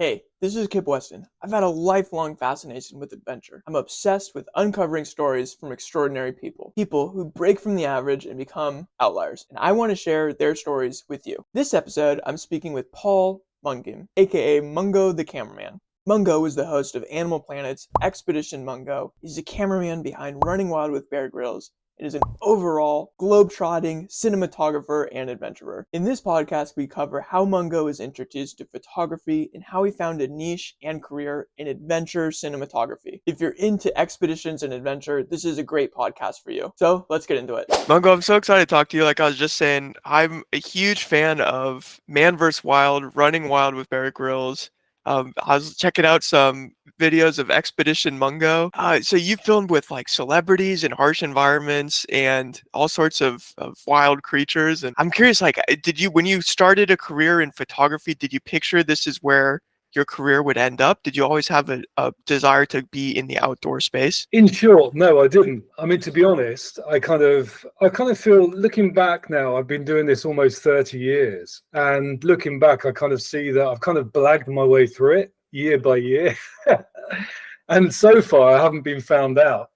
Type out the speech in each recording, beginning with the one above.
Hey, this is Kip Weston. I've had a lifelong fascination with adventure. I'm obsessed with uncovering stories from extraordinary people. People who break from the average and become outliers. And I want to share their stories with you. This episode, I'm speaking with Paul Mungeam, aka Mungo the Cameraman. Mungo is the host of Animal Planet's Expedition Mungo. He's the cameraman behind Running Wild with Bear Grylls. It is an overall globe-trotting cinematographer and adventurer. In this podcast, we cover how Mungo is introduced to photography and how he found a niche and career in adventure cinematography. If you're into expeditions and adventure, this is a great podcast for you. So let's get into it. Mungo, I'm so excited to talk to you. Like I was just saying, I'm a huge fan of Man vs. Wild, Running Wild with Bear Grylls. I was checking out some videos of Expedition Mungo. So you filmed with like celebrities in harsh environments and all sorts of wild creatures. And I'm curious, like, when you started a career in photography, did you picture this is where your career would end up? Did you always have a desire to be in the outdoor space? In short, no, I didn't. I mean, to be honest, I kind of feel, looking back now, I've been doing this almost 30 years. And looking back, I kind of see that I've kind of blagged my way through it year by year. And so far, I haven't been found out.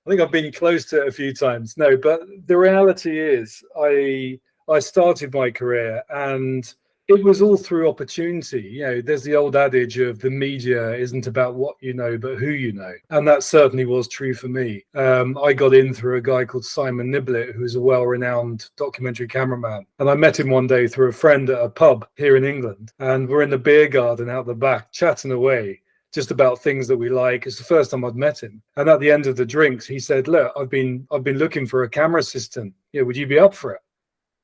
I think I've been close to it a few times. No, but the reality is I started my career and it was all through opportunity. You know, there's the old adage of the media isn't about what you know, but who you know. And that certainly was true for me. I got in through a guy called Simon Niblett, who's a well-renowned documentary cameraman. And I met him one day through a friend at a pub here in England. And we're in the beer garden out the back, chatting away just about things that we like. It's the first time I'd met him. And at the end of the drinks, he said, "Look, I've been looking for a camera assistant. Yeah, would you be up for it?"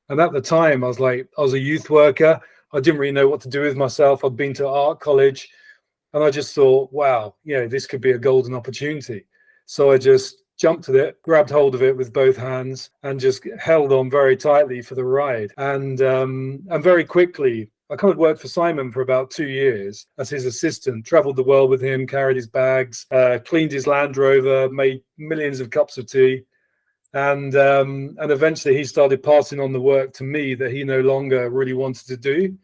And at the time, I was a youth worker. I didn't really know what to do with myself. I'd been to art college and I just thought, wow, this could be a golden opportunity. So I just jumped at it, grabbed hold of it with both hands and just held on very tightly for the ride. And very quickly, I kind of worked for Simon for about 2 years as his assistant, traveled the world with him, carried his bags, cleaned his Land Rover, made millions of cups of tea. And eventually he started passing on the work to me that he no longer really wanted to do.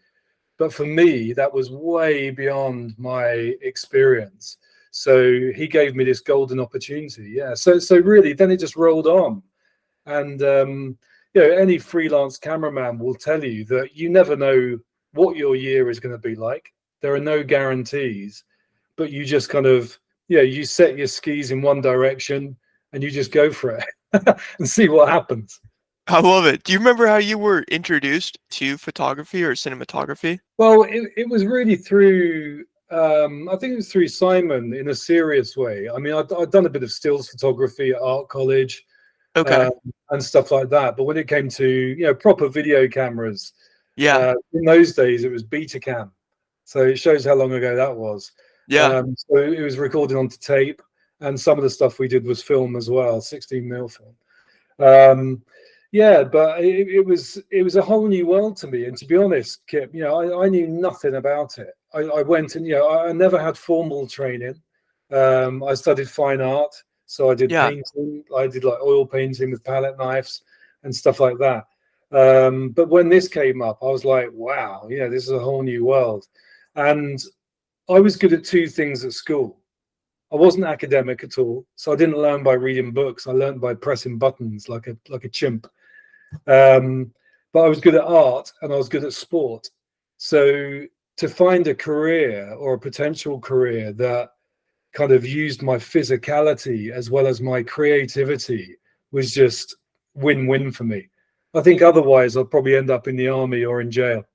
But for me, that was way beyond my experience. So he gave me this golden opportunity. Yeah. So really, then it just rolled on. And any freelance cameraman will tell you that you never know what your year is going to be like. There are no guarantees, but you just kind of, you set your skis in one direction and you just go for it. And see what happens. I love it. Do you remember how you were introduced to photography or cinematography? Well, it was really through, I think it was through Simon in a serious way. I mean, I'd done a bit of stills photography at art college, Okay. and stuff like that. But when it came to, proper video cameras, Yeah. in those days, it was Betacam. So it shows how long ago that was. Yeah. So it was recorded onto tape. And some of the stuff we did was film as well, 16mm film. But it was a whole new world to me. And to be honest, Kip, I knew nothing about it. I went and, I never had formal training. I studied fine art. So I did Yeah. painting. I did like oil painting with palette knives and stuff like that. But when this came up, I was like, wow, this is a whole new world. And I was good at two things at school. I wasn't academic at all, so I didn't learn by reading books. I learned by pressing buttons like a chimp. But I was good at art and I was good at sport. So to find a career or a potential career that kind of used my physicality as well as my creativity was just win-win for me. I think otherwise I'd probably end up in the army or in jail.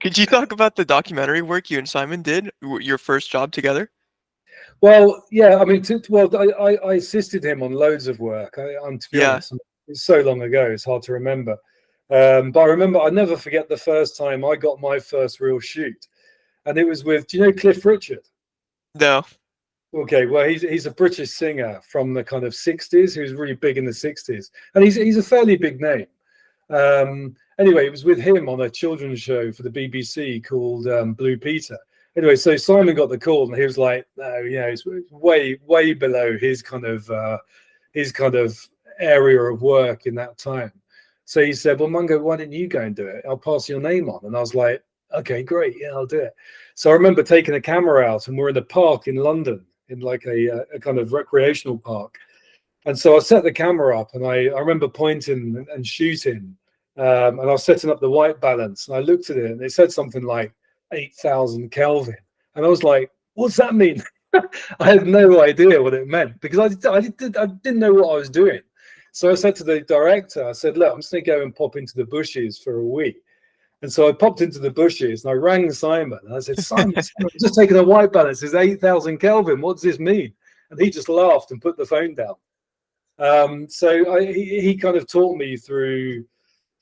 Could you talk about the documentary work you and Simon did, your first job together? Well, yeah, I mean, I assisted him on loads of work. I'm to be honest, it's so long ago, it's hard to remember. But I remember, I never forget the first time I got my first real shoot, and it was with, do you know Cliff Richard? No. Okay, well, he's a British singer from the kind of 60s. He was really big in the 60s, and he's a fairly big name. Anyway, it was with him on a children's show for the BBC called Blue Peter. Anyway, so Simon got the call and he was like, no, it's way below his kind of area of work in that time. So he said, well, Mungo, why didn't you go and do it? I'll pass your name on. And I was like, okay, great, yeah, I'll do it. So I remember taking a camera out, and we're in a park in London, in like a kind of recreational park. And so I set the camera up, and I remember pointing and shooting, and I was setting up the white balance, and I looked at it, and it said something like 8,000 Kelvin, and I was like, "What's that mean?" I had no idea what it meant because I didn't know what I was doing. So I said to the director, I said, "Look, I'm just going to go and pop into the bushes for a week." And so I popped into the bushes and I rang Simon. And I said, Simon, I'm just taking a white balance. It's 8,000 Kelvin. What does this mean? And he just laughed and put the phone down. So he kind of taught me through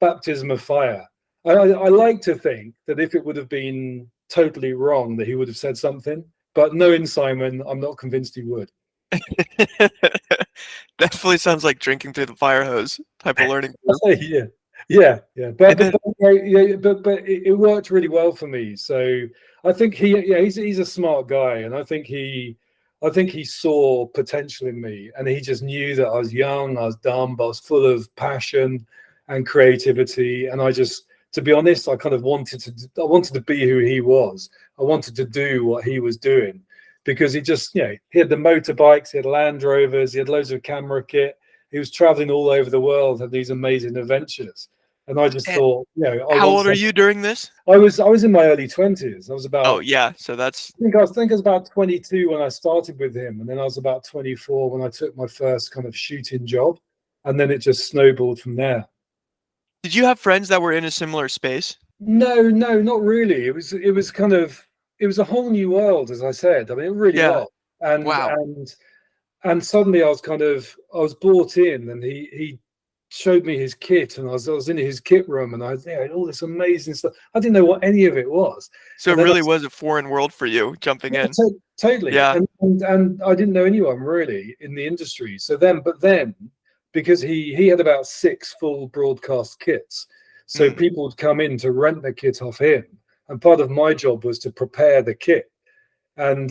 baptism of fire. I like to think that if it would have been totally wrong, that he would have said something. But knowing Simon, I'm not convinced he would. Definitely sounds like drinking through the fire hose type of learning curve. Yeah. And then, But it worked really well for me. So I think he's a smart guy, and I think he saw potential in me, and he just knew that I was young, I was dumb, but I was full of passion and creativity, and to be honest, I kind of wanted to be who he was. I wanted to do what he was doing, because he had the motorbikes, he had Land Rovers, he had loads of camera kit. He was traveling all over the world, had these amazing adventures. And I just and thought, how old are you during this? I was in my early 20s. I was Oh, about, yeah. So that's, I think I was about 22 when I started with him. And then I was about 24 when I took my first kind of shooting job. And then it just snowballed from there. did you have friends that were in a similar space? No, not really. It was a whole new world, as I said. I mean, it really Yeah. was. And Wow. and suddenly I was brought in, and he showed me his kit, and I was in his kit room, and I had all this amazing stuff. I didn't know what any of it was. So it And then really was a foreign world for you jumping in. totally. Yeah. And I didn't know anyone really in the industry. But then because he had about 6 full broadcast kits, so Mm, people would come in to rent the kit off him, and part of my job was to prepare the kit. And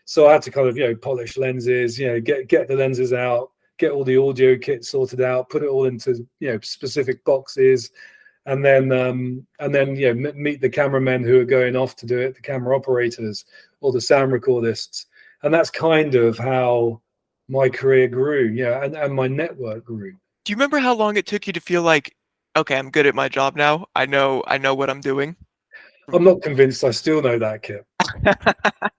so I had to kind of polish lenses, get the lenses out, get all the audio kits sorted out, put it all into specific boxes, and then meet the cameramen who are going off to do it, the camera operators or the sound recordists. And that's kind of how my career grew, and my network grew. do you remember how long it took you to feel like, okay, I'm good at my job now. I know what I'm doing. I'm not convinced I still know that kit. I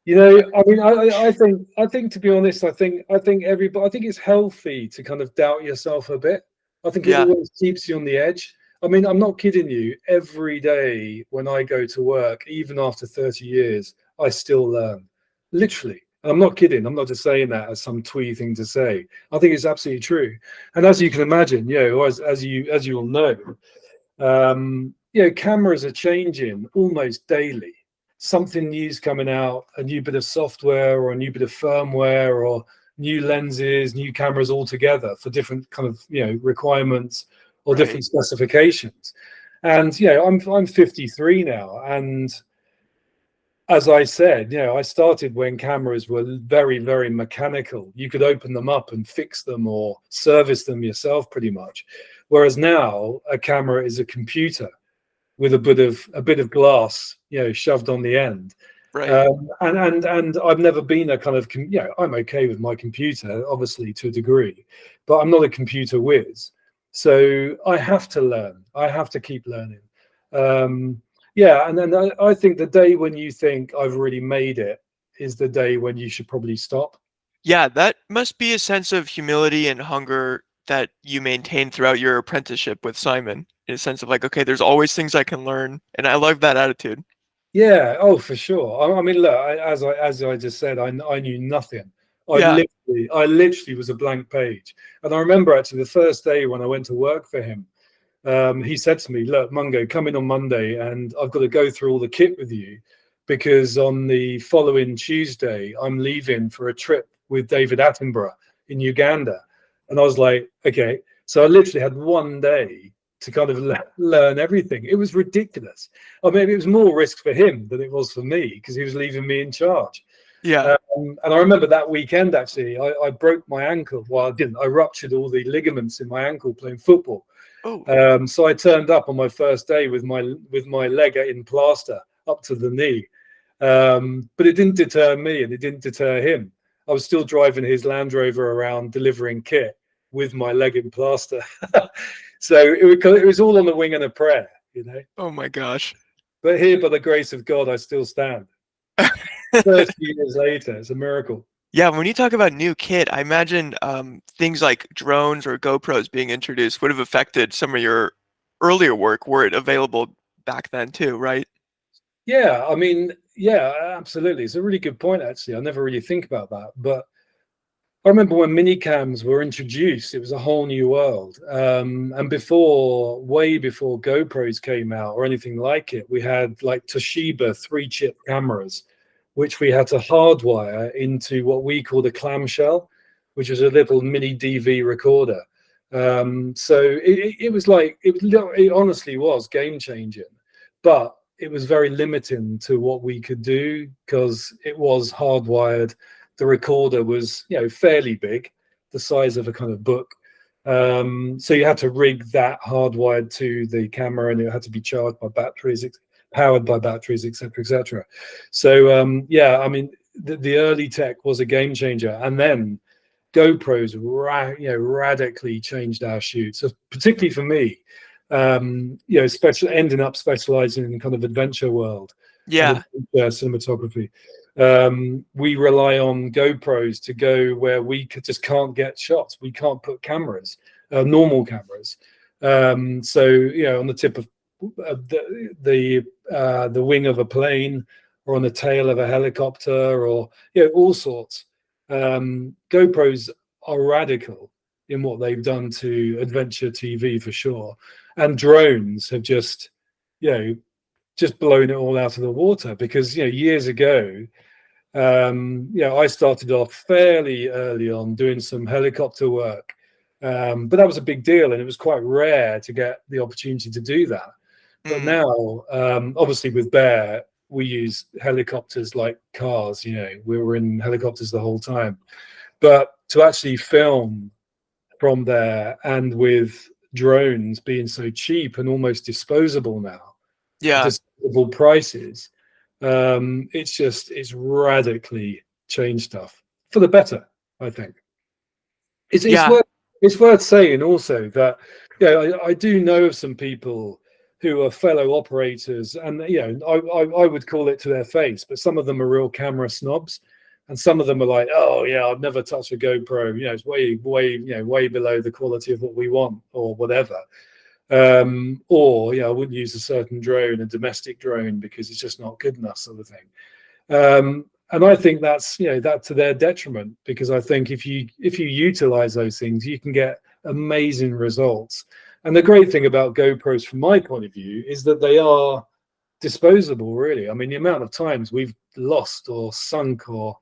mean, I think to be honest, I think it's healthy to kind of doubt yourself a bit. I think it Yeah. always keeps you on the edge. I mean, I'm not kidding you. Every day when I go to work, even after 30 years, I still learn. Literally. And I'm not kidding. I'm not just saying that as some twee thing to say. I think it's absolutely true. And as you can imagine, as you all know, cameras are changing almost daily. Something new's coming out, a new bit of software or a new bit of firmware or new lenses, new cameras altogether for different kind of requirements or Right. different specifications. And I'm 53 now, and as I said, I started when cameras were very, very mechanical. You could open them up and fix them or service them yourself pretty much. Whereas now a camera is a computer with a bit of glass, shoved on the end. Right. And I've never been a kind of, I'm okay with my computer, obviously to a degree, but I'm not a computer whiz. So I have to learn. I have to keep learning. And then I think the day when you think I've really made it is the day when you should probably stop. Yeah, that must be a sense of humility and hunger that you maintain throughout your apprenticeship with Simon, in a sense of like, okay, there's always things I can learn, and I love that attitude. Yeah, oh, for sure. I mean, look, as I just said, I knew nothing. Yeah. I literally was a blank page. And I remember actually the first day when I went to work for him, he said to me, "Look, Mungo, come in on Monday, and I've got to go through all the kit with you, because on the following Tuesday I'm leaving for a trip with David Attenborough in Uganda." And I was like, "Okay." So I literally had one day to kind of learn everything. It was ridiculous. I mean, it was more risk for him than it was for me, because he was leaving me in charge. Yeah. And I remember that weekend, actually, I broke my ankle. Well, I didn't. I ruptured all the ligaments in my ankle playing football. Oh, So I turned up on my first day with my leg in plaster up to the knee. But it didn't deter me, and it didn't deter him. I was still driving his Land Rover around delivering kit with my leg in plaster. So it was all on a wing and a prayer, you know. oh my gosh. But here, by the grace of God, I still stand. 30 years later, it's a miracle. Yeah, when you talk about new kit, I imagine things like drones or GoPros being introduced would have affected some of your earlier work were it available back then too, right? Yeah, I mean, yeah, absolutely. It's a really good point, actually. I never really think about that. But I remember when mini cams were introduced, it was a whole new world. And way before GoPros came out or anything like it, we had like Toshiba 3-chip cameras, which we had to hardwire into what we called a clamshell, which was a little mini DV recorder. So it was like, it honestly was game changing, but it was very limiting to what we could do because it was hardwired. The recorder was, fairly big, the size of a kind of book. So you had to rig that hardwired to the camera, and it had to be charged by batteries, powered by batteries, etc., etc. So yeah, I mean, the early tech was a game changer, and then GoPros radically changed our shoots, so particularly for me. Ending up specializing in kind of adventure world and Yeah, cinematography. We rely on GoPros to go where we just can't get shots. We can't put cameras, normal cameras. So on the tip of the wing of a plane, or on the tail of a helicopter, or all sorts. GoPros are radical in what they've done to adventure TV for sure, and drones have just blown it all out of the water, because years ago, I started off fairly early on doing some helicopter work, but that was a big deal, and it was quite rare to get the opportunity to do that. But mm, now, obviously with Bear, we use helicopters like cars. We were in helicopters the whole time. But to actually film from there, and with drones being so cheap and almost disposable now, at yeah, disposable prices, it's radically changed stuff for the better, I think. It's yeah, worth saying also that I do know of some people who are fellow operators, and I would call it to their face, but some of them are real camera snobs, and some of them are like, oh yeah, I'd never touch a GoPro, it's way below the quality of what we want, or whatever. Or I wouldn't use a certain drone, a domestic drone, because it's just not good enough, sort of thing. And I think that's that to their detriment, because I think if you utilize those things, you can get amazing results. And the great thing about GoPros, from my point of view, is that they are disposable, really. I mean, the amount of times we've lost or sunk or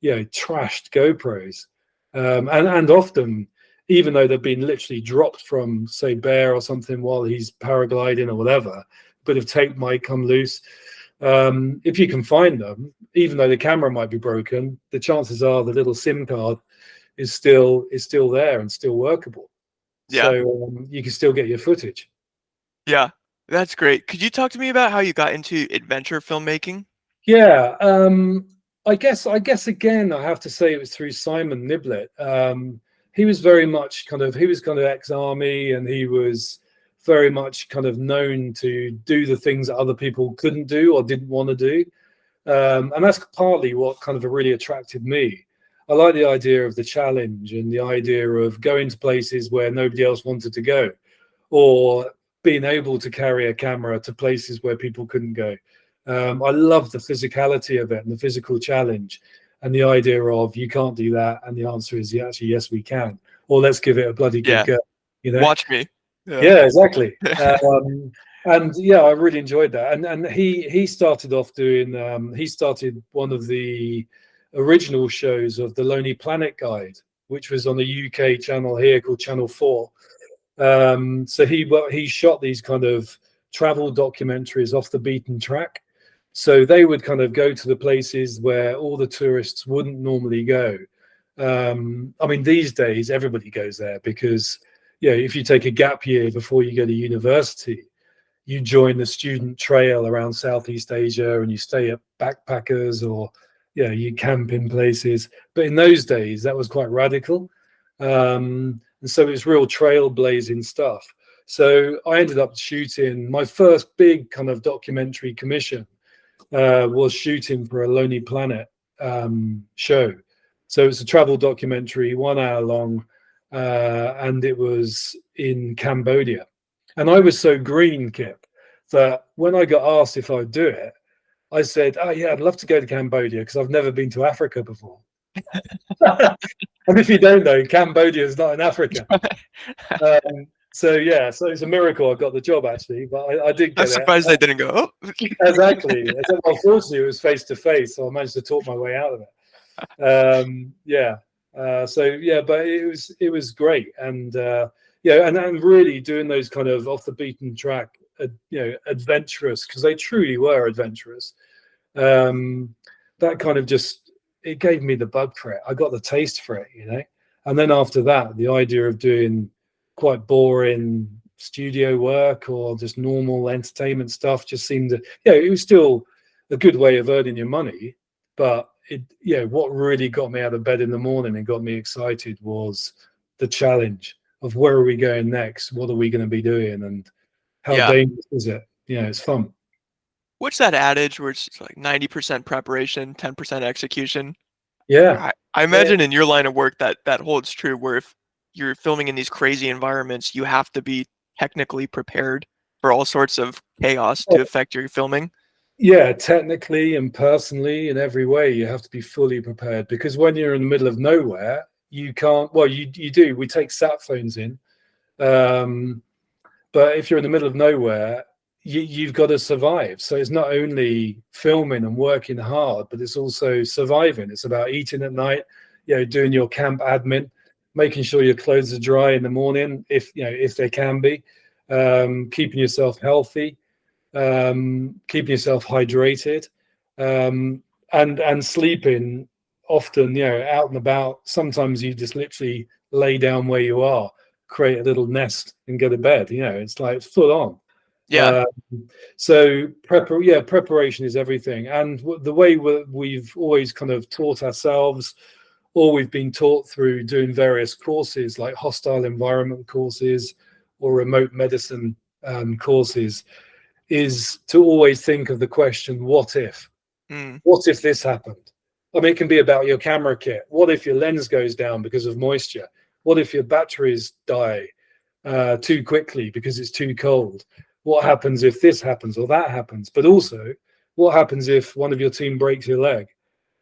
trashed GoPros, and often, even though they've been literally dropped from, say, Bear or something while he's paragliding or whatever, a bit of tape might come loose. If you can find them, even though the camera might be broken, the chances are the little SIM card is still there and still workable. yeah, So you can still get your footage. yeah. That's great. Could you talk to me about how you got into adventure filmmaking? Yeah, I guess again, I have to say it was through Simon Niblett. He was very much he was kind of ex-army, and he was very much kind of known to do the things that other people couldn't do or didn't want to do. And that's partly what kind of really attracted me. I like the idea of the challenge, and the idea of going to places where nobody else wanted to go, or being able to carry a camera to places where people couldn't go. I love the physicality of it, and the physical challenge, and the idea of you can't do that, and the answer is actually yes we can, or let's give it a bloody good Yeah, go. You know? watch me. Yeah. Yeah, exactly. And yeah, I really enjoyed that. And he started off doing. He started one of the original shows of the Lonely Planet Guide, which was on the UK channel here called Channel 4. So he shot these kind of travel documentaries off the beaten track. So they would kind of go to the places where all the tourists wouldn't normally go. I mean, these days everybody goes there because if you take a gap year before you go to university, you join the student trail around Southeast Asia and you stay at backpackers, or you camp in places. But in those days, that was quite radical. And so it's real trailblazing stuff. So I ended up shooting my first big kind of documentary commission, was shooting for a Lonely Planet show. So it's a travel documentary, 1 hour long, and it was in Cambodia. And I was so green, Kip, that when I got asked if I'd do it, I said, "Oh yeah, I'd love to go to Cambodia because I've never been to Africa before." And if you don't know, Cambodia is not in Africa. So it's a miracle I got the job, actually, but I did I'm get it. surprised they didn't go. Oh. Exactly. Well, fortunately, it was face to face, so I managed to talk my way out of it. But it was great, and and really doing those kind of off the beaten track, adventurous, because they truly were adventurous. That kind of it gave me the bug for it. I got the taste for it, and then after that, the idea of doing quite boring studio work or just normal entertainment stuff just seemed it was still a good way of earning your money, but what really got me out of bed in the morning and got me excited was the challenge of where are we going next, what are we going to be doing, and how dangerous is it. It's fun. What's that adage where it's like 90% preparation, 10% execution? Yeah. I imagine in your line of work that holds true, where if you're filming in these crazy environments, you have to be technically prepared for all sorts of chaos to affect your filming. Yeah, technically and personally, in every way, you have to be fully prepared, because when you're in the middle of nowhere, you can't. Well, you do. We take sat phones in, but if you're in the middle of nowhere, you've got to survive. So it's not only filming and working hard, but it's also surviving. It's about eating at night, doing your camp admin, making sure your clothes are dry in the morning, if they can be, keeping yourself healthy, keeping yourself hydrated, and sleeping often, out and about. Sometimes you just literally lay down where you are, create a little nest and go to bed. It's like full on. Yeah. So preparation is everything. And the way we've always kind of taught ourselves, or we've been taught through doing various courses like hostile environment courses or remote medicine courses, is to always think of the question, what if? What if this happened? I mean, it can be about your camera kit. What if your lens goes down because of moisture? What if your batteries die too quickly because it's too cold? What happens if this happens or that happens? But also, what happens if one of your team breaks your leg?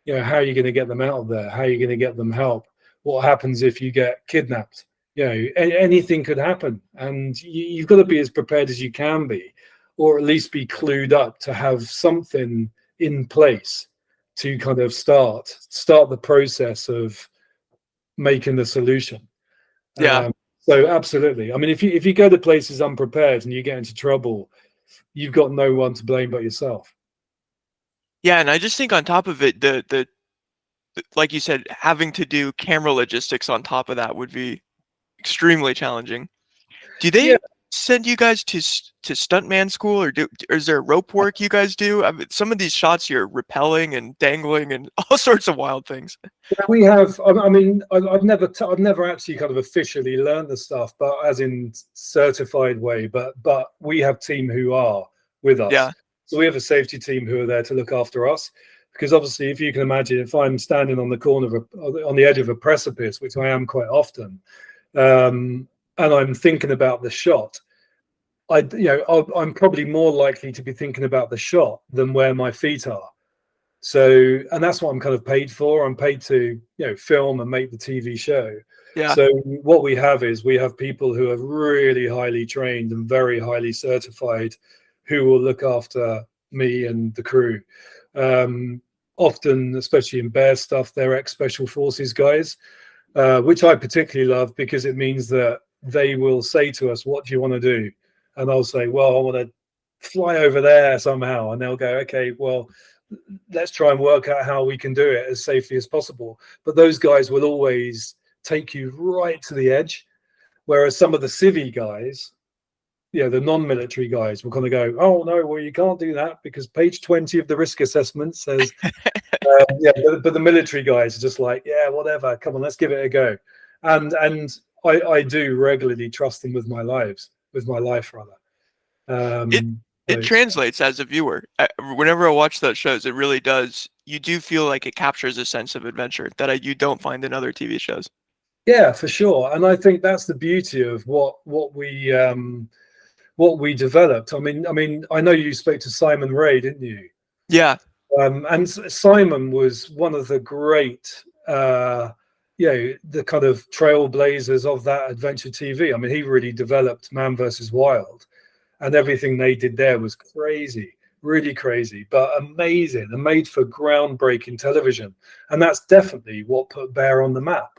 How are you going to get them out of there? How are you going to get them help? What happens if you get kidnapped? Anything could happen, and you've got to be as prepared as you can be, or at least be clued up to have something in place to kind of start the process of making the solution. Yeah. So absolutely. I mean, if you go to places unprepared and you get into trouble, you've got no one to blame but yourself. Yeah, and I just think on top of it, the like you said, having to do camera logistics on top of that would be extremely challenging. Do Yeah. they send you guys to stuntman school, or is there rope work you guys do? I mean, some of these shots you're rappelling and dangling and all sorts of wild things. We have. I mean, I've never actually kind of officially learned the stuff, but as in certified way. But we have team who are with us. Yeah. So we have a safety team who are there to look after us. Because obviously, if you can imagine, if I'm standing on the on the edge of a precipice, which I am quite often, and I'm thinking about the shot, I'm probably more likely to be thinking about the shot than where my feet are. So, and that's what I'm kind of paid for. I'm paid to, film and make the TV show. Yeah. So what we have people who are really highly trained and very highly certified, who will look after me and the crew. Often, especially in bear stuff, they're ex-special forces guys, which I particularly love, because it means that they will say to us, "What do you want to do?" And I'll say, "Well, I want to fly over there somehow." And they'll go, "Okay, well, let's try and work out how we can do it as safely as possible." But those guys will always take you right to the edge, Whereas some of the civvy guys, the non-military guys will kind of go, oh no, well you can't do that because page 20 of the risk assessment says, but the military guys are just like, yeah, whatever, come on, let's give it a go. And I do regularly trust them with my life rather. It it translates as a viewer. Whenever I watch those shows, it really does. You do feel like it captures a sense of adventure that you don't find in other TV shows. Yeah, for sure. And I think that's the beauty of what we developed. I mean, I know you spoke to Simon Ray, didn't you? Yeah. And Simon was one of the great, the kind of trailblazers of that adventure TV. I mean, he really developed Man vs. Wild, and everything they did there was crazy, really crazy, but amazing and made for groundbreaking television. And that's definitely what put Bear on the map.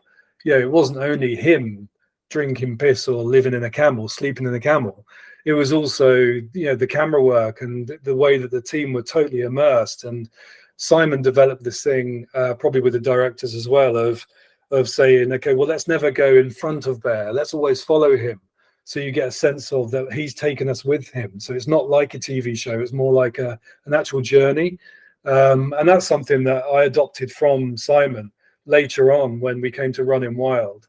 It wasn't only him drinking piss or living in a camel, sleeping in a camel. It was also, the camera work and the way that the team were totally immersed. And Simon developed this thing, probably with the directors as well, of saying, okay, well, let's never go in front of Bear. Let's always follow him. So you get a sense of that he's taken us with him. So it's not like a TV show. It's more like an actual journey. And that's something that I adopted from Simon later on when we came to Running Wild.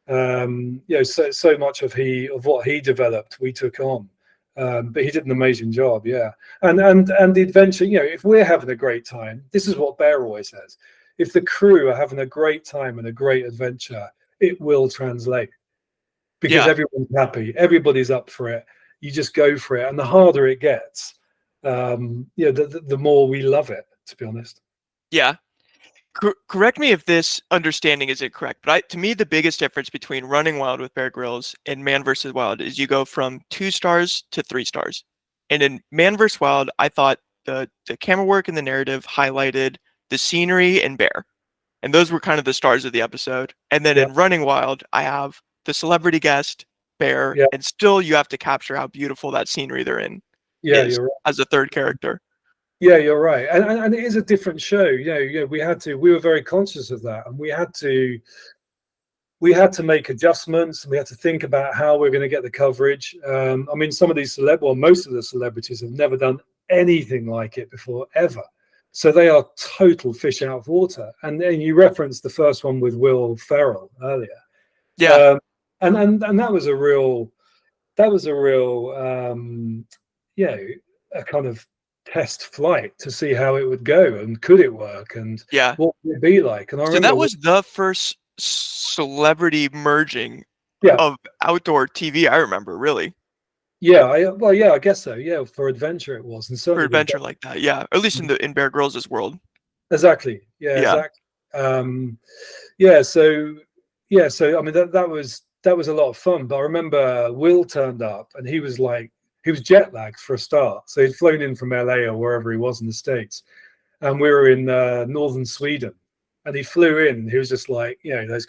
So much of what he developed we took on, but he did an amazing job. And the adventure, if we're having a great time, this is what Bear always says, if the crew are having a great time and a great adventure, it will translate, because everyone's happy, everybody's up for it, you just go for it. And the harder it gets, the more we love it, to be honest. Correct me if this understanding isn't correct, but to me, the biggest difference between Running Wild with Bear Grylls and Man vs. Wild is you go from 2 stars to 3 stars. And in Man vs. Wild, I thought the camera work and the narrative highlighted the scenery and Bear. And those were kind of the stars of the episode. And then in Running Wild, I have the celebrity guest, Bear, and still you have to capture how beautiful that scenery they're in is, you're right, as a third character. Yeah, you're right, and it is a different show. We were very conscious of that, and we had to make adjustments, and we had to think about how we're going to get the coverage. I mean, some of these most of the celebrities have never done anything like it before, ever. So they are total fish out of water. And then you referenced the first one with Will Ferrell earlier. And that was a real, a kind of test flight to see how it would go and could it work and what would it be like. And I remember that was the first celebrity merging of outdoor TV I remember, really. I guess so. Yeah, for adventure it was, and certainly for adventure like that. Yeah, at least in Bear Grylls' world. Exactly. Exactly. So I mean that was a lot of fun. But I remember Will turned up and he was jet lagged for a start. So he'd flown in from LA or wherever he was in the States, and we were in northern Sweden. And he flew in. He was just like, those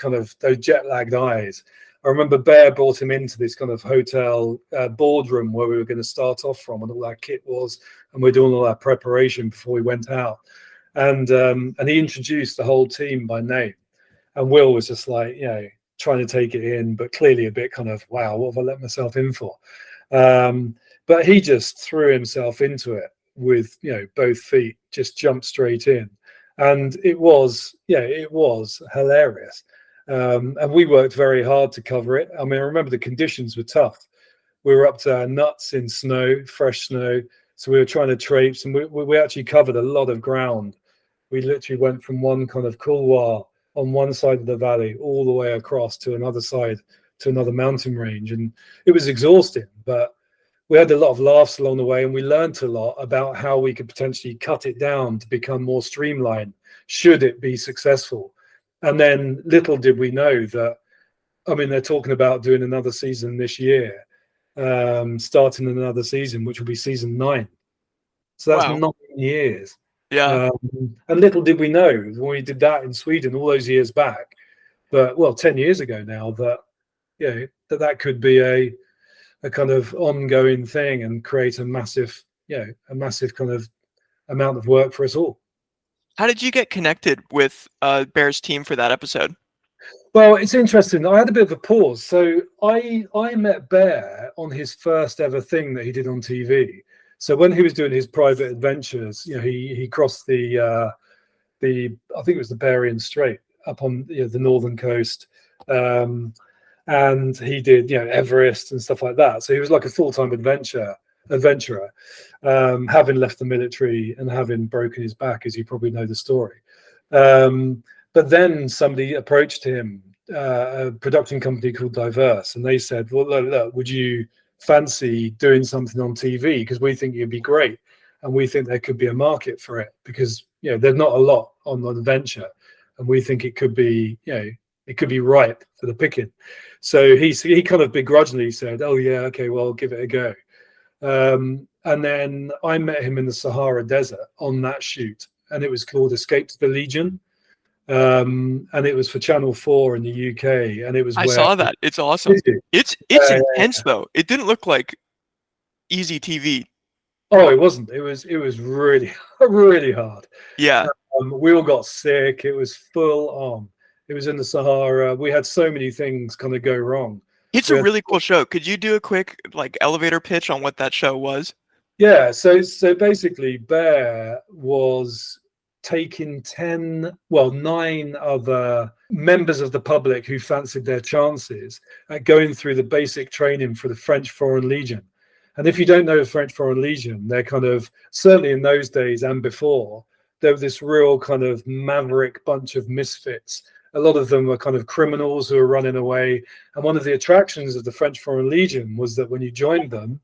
jet lagged eyes. I remember Bear brought him into this kind of hotel boardroom where we were going to start off from, and all our kit was, and we're doing all our preparation before we went out. And he introduced the whole team by name. And Will was just like, trying to take it in, but clearly a bit kind of, wow, what have I let myself in for? But he just threw himself into it with, both feet, just jumped straight in. And it was hilarious. And we worked very hard to cover it. I mean, I remember the conditions were tough. We were up to our nuts in snow, fresh snow. So we were trying to traipse, and we actually covered a lot of ground. We literally went from one kind of couloir on one side of the valley all the way across to another side, to another mountain range. And it was exhausting, but we had a lot of laughs along the way, and we learned a lot about how we could potentially cut it down to become more streamlined should it be successful. And then little did we know that, I mean, they're talking about doing another season this year, starting another season, which will be season 9. So that's 9 years. Yeah. And little did we know when we did that in Sweden all those years back, but 10 years ago now, that that could be a kind of ongoing thing and create a massive kind of amount of work for us all. How did you get connected with Bear's team for that episode? Well, it's interesting. I had a bit of a pause. So I met Bear on his first ever thing that he did on TV. So when he was doing his private adventures, he crossed the I think it was the Bering Strait up on the northern coast, and he did Everest and stuff like that. So he was like a full-time adventurer, having left the military and having broken his back, as you probably know the story. But then somebody approached him, a production company called Diverse, and they said, "Well, look, would you fancy doing something on TV? Because we think you'd be great, and we think there could be a market for it because there's not a lot on adventure, and we think it could be it could be ripe for the picking." So he kind of begrudgingly said, "Oh yeah, okay, well, I'll give it a go." And then I met him in the Sahara Desert on that shoot, and it was called Escape to the Legion. And it was for Channel 4 in the UK, and it was I where saw that. It's awesome. It's uh, intense though. It didn't look like easy TV. oh, it wasn't. It was really really hard. Yeah. We all got sick. It was full on. It was in the Sahara. We had so many things kind of go wrong. It's We a had, really cool show. Could you do a quick like elevator pitch on what that show was? yeah. So basically, Bear was taking 9 other members of the public who fancied their chances at going through the basic training for the French Foreign Legion. And if you don't know the French Foreign Legion, they're kind of, certainly in those days and before, they were this real kind of maverick bunch of misfits. A lot of them were kind of criminals who were running away. And one of the attractions of the French Foreign Legion was that when you joined them,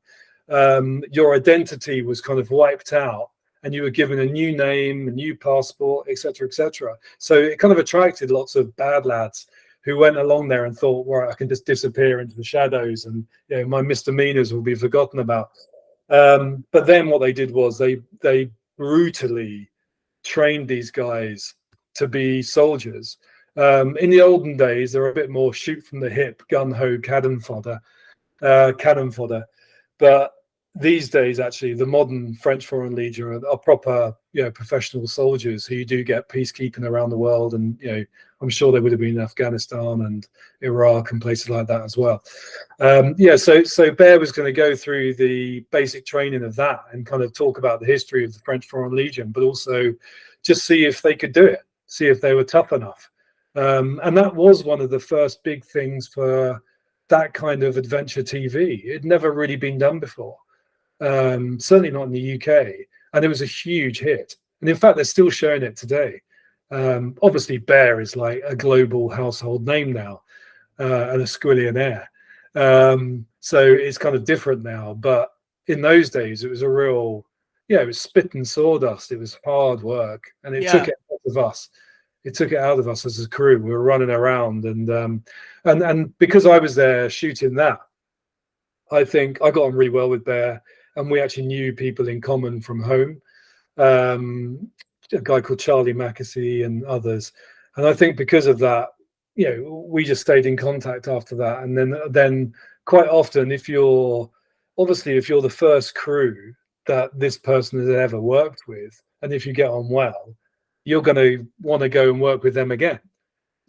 your identity was kind of wiped out, and you were given a new name, a new passport, etc., etc. So it kind of attracted lots of bad lads who went along there and thought, right, I can just disappear into the shadows, and my misdemeanors will be forgotten about. But then what they did was they brutally trained these guys to be soldiers. In the olden days, they were a bit more shoot from the hip, gun ho, cannon fodder. But these days, actually, the modern French Foreign Legion are proper, professional soldiers who do get peacekeeping around the world, and I'm sure they would have been in Afghanistan and Iraq and places like that as well. So Bear was going to go through the basic training of that and kind of talk about the history of the French Foreign Legion, but also just see if they could do it, see if they were tough enough. And that was one of the first big things for that kind of adventure TV. It'd never really been done before, certainly not in the UK, and it was a huge hit. And in fact, they're still showing it today. Obviously, Bear is like a global household name now, and a squillionaire. So it's kind of different now. But in those days, it was a real, it was spit and sawdust. It was hard work, and it took Yeah. it out of us. It took it out of us as a crew. We were running around, and because I was there shooting that, I think I got on really well with Bear, and we actually knew people in common from home. A guy called Charlie Mackesy and others, and I think because of that, we just stayed in contact after that. And then quite often, if you're the first crew that this person has ever worked with, and if you get on well, you're going to want to go and work with them again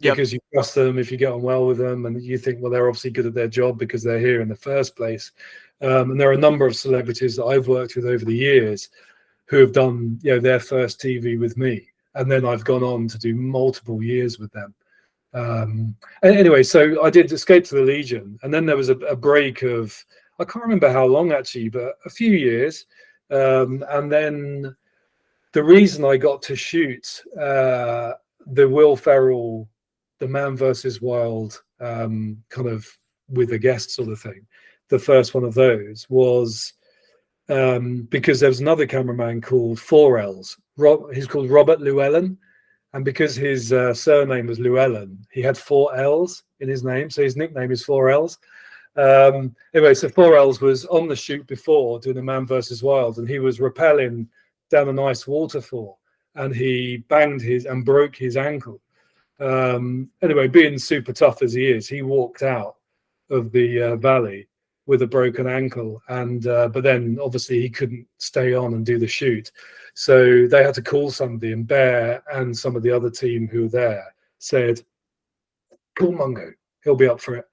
Yep. because you trust them, if you get on well with them, and you think, well, they're obviously good at their job because they're here in the first place. And there are a number of celebrities that I've worked with over the years who have done their first TV with me, and then I've gone on to do multiple years with them. And anyway, so I did Escape to the Legion, and then there was a break of, I can't remember how long actually, but a few years. And then the reason I got to shoot the Will Ferrell, the Man versus Wild, kind of with a guest sort of thing, the first one of those was because there was another cameraman called Four L's. He's called Robert Llewellyn, and because his surname was Llewellyn, he had 4 L's in his name, so his nickname is 4 L's. Anyway, so 4 L's was on the shoot before doing the Man versus Wild, and he was rappelling down a nice waterfall, and he banged and broke his ankle. Anyway, being super tough as he is, he walked out of the valley with a broken ankle, and but then obviously he couldn't stay on and do the shoot, so they had to call somebody, and Bear and some of the other team who were there said, call Mungo, he'll be up for it.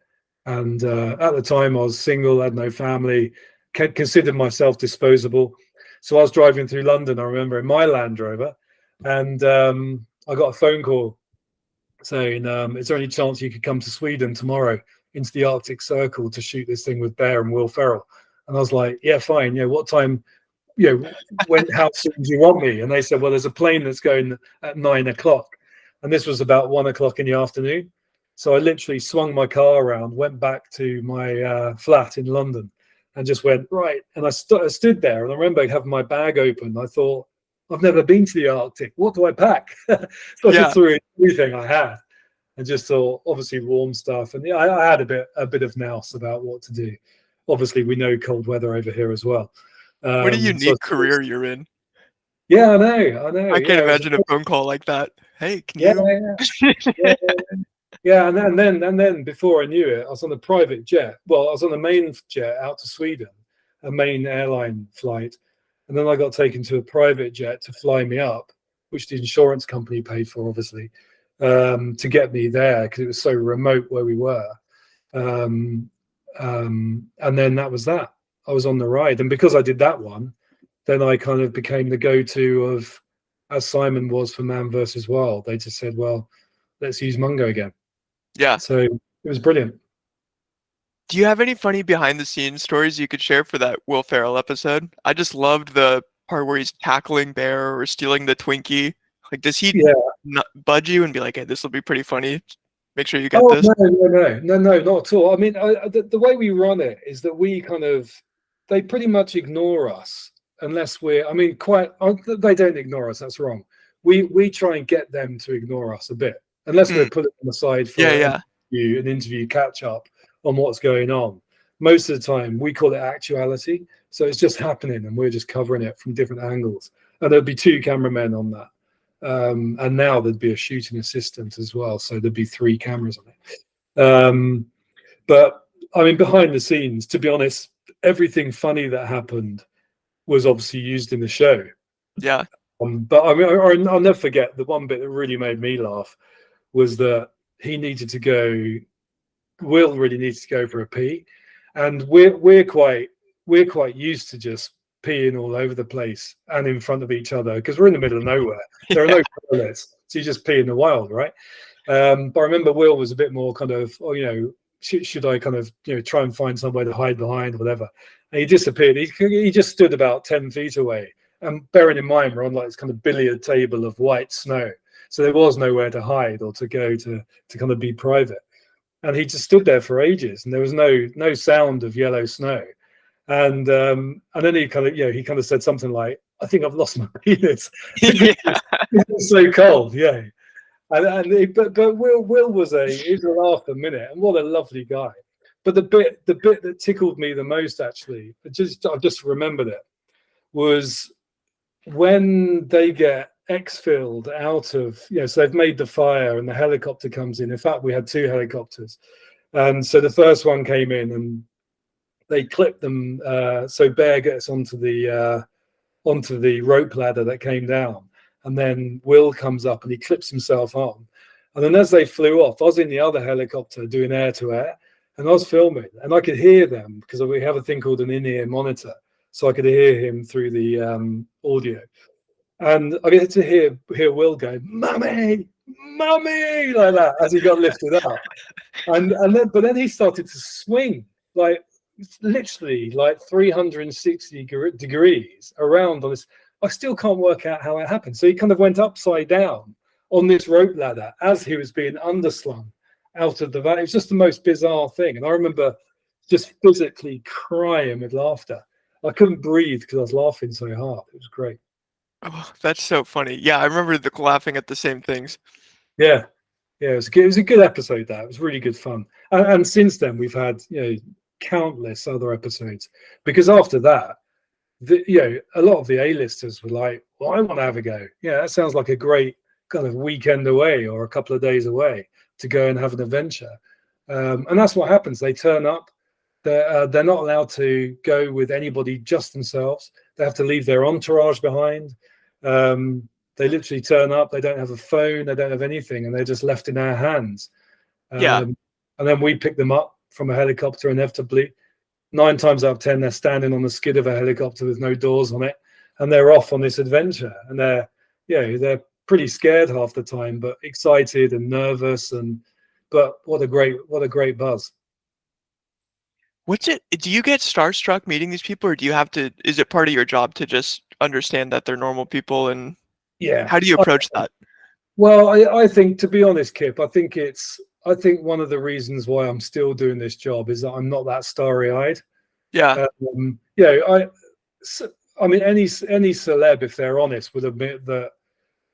And at the time, I was single, had no family, considered myself disposable. So I was driving through London, I remember, in my Land Rover, and I got a phone call saying, is there any chance you could come to Sweden tomorrow into the Arctic Circle to shoot this thing with Bear and Will Ferrell? And I was like, yeah, fine. Yeah, what time? How soon do you want me? And they said, well, there's a plane that's going at 9 o'clock. And this was about 1 o'clock in the afternoon. So I literally swung my car around, went back to my flat in London and just went, right. And I stood there, and I remember having my bag open. I thought, I've never been to the Arctic. What do I pack? So I just threw in everything I had and just thought, obviously, warm stuff. And I had a bit of nous about what to do. Obviously, we know cold weather over here as well. What a unique career you're in. Yeah, I know. I can't imagine a phone call like that. Hey, can you? Yeah, and then before I knew it, I was on a private jet. Well, I was on a main jet out to Sweden, a main airline flight, and then I got taken to a private jet to fly me up, which the insurance company paid for, obviously, to get me there because it was so remote where we were. And then that was that. I was on the ride, and because I did that one, then I kind of became the go-to of, as Simon was for Man vs. Wild. They just said, well, let's use Mungo again. Yeah. So it was brilliant. Do you have any funny behind-the-scenes stories you could share for that Will Ferrell episode? I just loved the part where he's tackling Bear or stealing the Twinkie. Like, does he not budge you and be like, hey, this will be pretty funny? Make sure you get this. No, not at all. I mean, the way we run it is that they pretty much ignore us unless they don't ignore us. That's wrong. We try and get them to ignore us a bit, unless we're putting them aside for an interview catch up on what's going on. Most of the time, we call it actuality. So it's just happening, and we're just covering it from different angles. And there'd be 2 cameramen on that. And now there'd be a shooting assistant as well. So there'd be 3 cameras on it. But I mean, behind the scenes, to be honest, everything funny that happened was obviously used in the show. Yeah. But I mean, I'll never forget the one bit that really made me laugh was that Will really needs to go for a pee, and we're quite used to just peeing all over the place and in front of each other because we're in the middle of nowhere. There are no toilets, so you just pee in the wild, right? But I remember Will was a bit more kind of, should I kind of try and find somewhere to hide behind or whatever, and he disappeared. He just stood about 10 feet away, and bearing in mind we're on like this kind of billiard table of white snow, so there was nowhere to hide or to go to kind of be private. And he just stood there for ages, and there was no sound of yellow snow. And then he kind of said something like, "I think I've lost my penis." It's so cold, yeah. But Will was a laugh a minute, and what a lovely guy. But the bit that tickled me the most, actually, I've just remembered it, was when they get exfilled out of, so they've made the fire and the helicopter comes in. In fact, we had 2 helicopters, and so the first one came in and they clipped them. So Bear gets onto the rope ladder that came down, and then Will comes up and he clips himself on. And then as they flew off, I was in the other helicopter doing air to air, and I was filming, and I could hear them because we have a thing called an in-ear monitor, so I could hear him through the audio. And I get to hear Will go, "Mummy, mummy," like that as he got lifted up. But then he started to swing, like literally like 360 degrees around on this. I still can't work out how it happened. So he kind of went upside down on this rope ladder as he was being underslung out of the valley. It was just the most bizarre thing. And I remember just physically crying with laughter. I couldn't breathe because I was laughing so hard. It was great. Oh, that's so funny. Yeah, I remember laughing at the same things. Yeah, it was a good episode. That it was really good fun. And since then we've had countless other episodes, because after that, a lot of the A-listers were like, "Well, I want to have a go. Yeah, that sounds like a great kind of weekend away or a couple of days away to go and have an adventure." And that's what happens. They turn up. They're not allowed to go with anybody, just themselves. They have to leave their entourage behind. They literally turn up. They don't have a phone. They don't have anything, and they're just left in our hands. Yeah. And then we pick them up from a helicopter inevitably. 9 times out of 10, they're standing on the skid of a helicopter with no doors on it, and they're off on this adventure. And they're pretty scared half the time, but excited and nervous. But what a great buzz. Do you get starstruck meeting these people, or is it part of your job to just understand that they're normal people, and Yeah. how do you approach that? Well, I think, to be honest, Kip, I think one of the reasons why I'm still doing this job is that I'm not that starry-eyed. Yeah. I mean, any celeb, if they're honest, would admit that,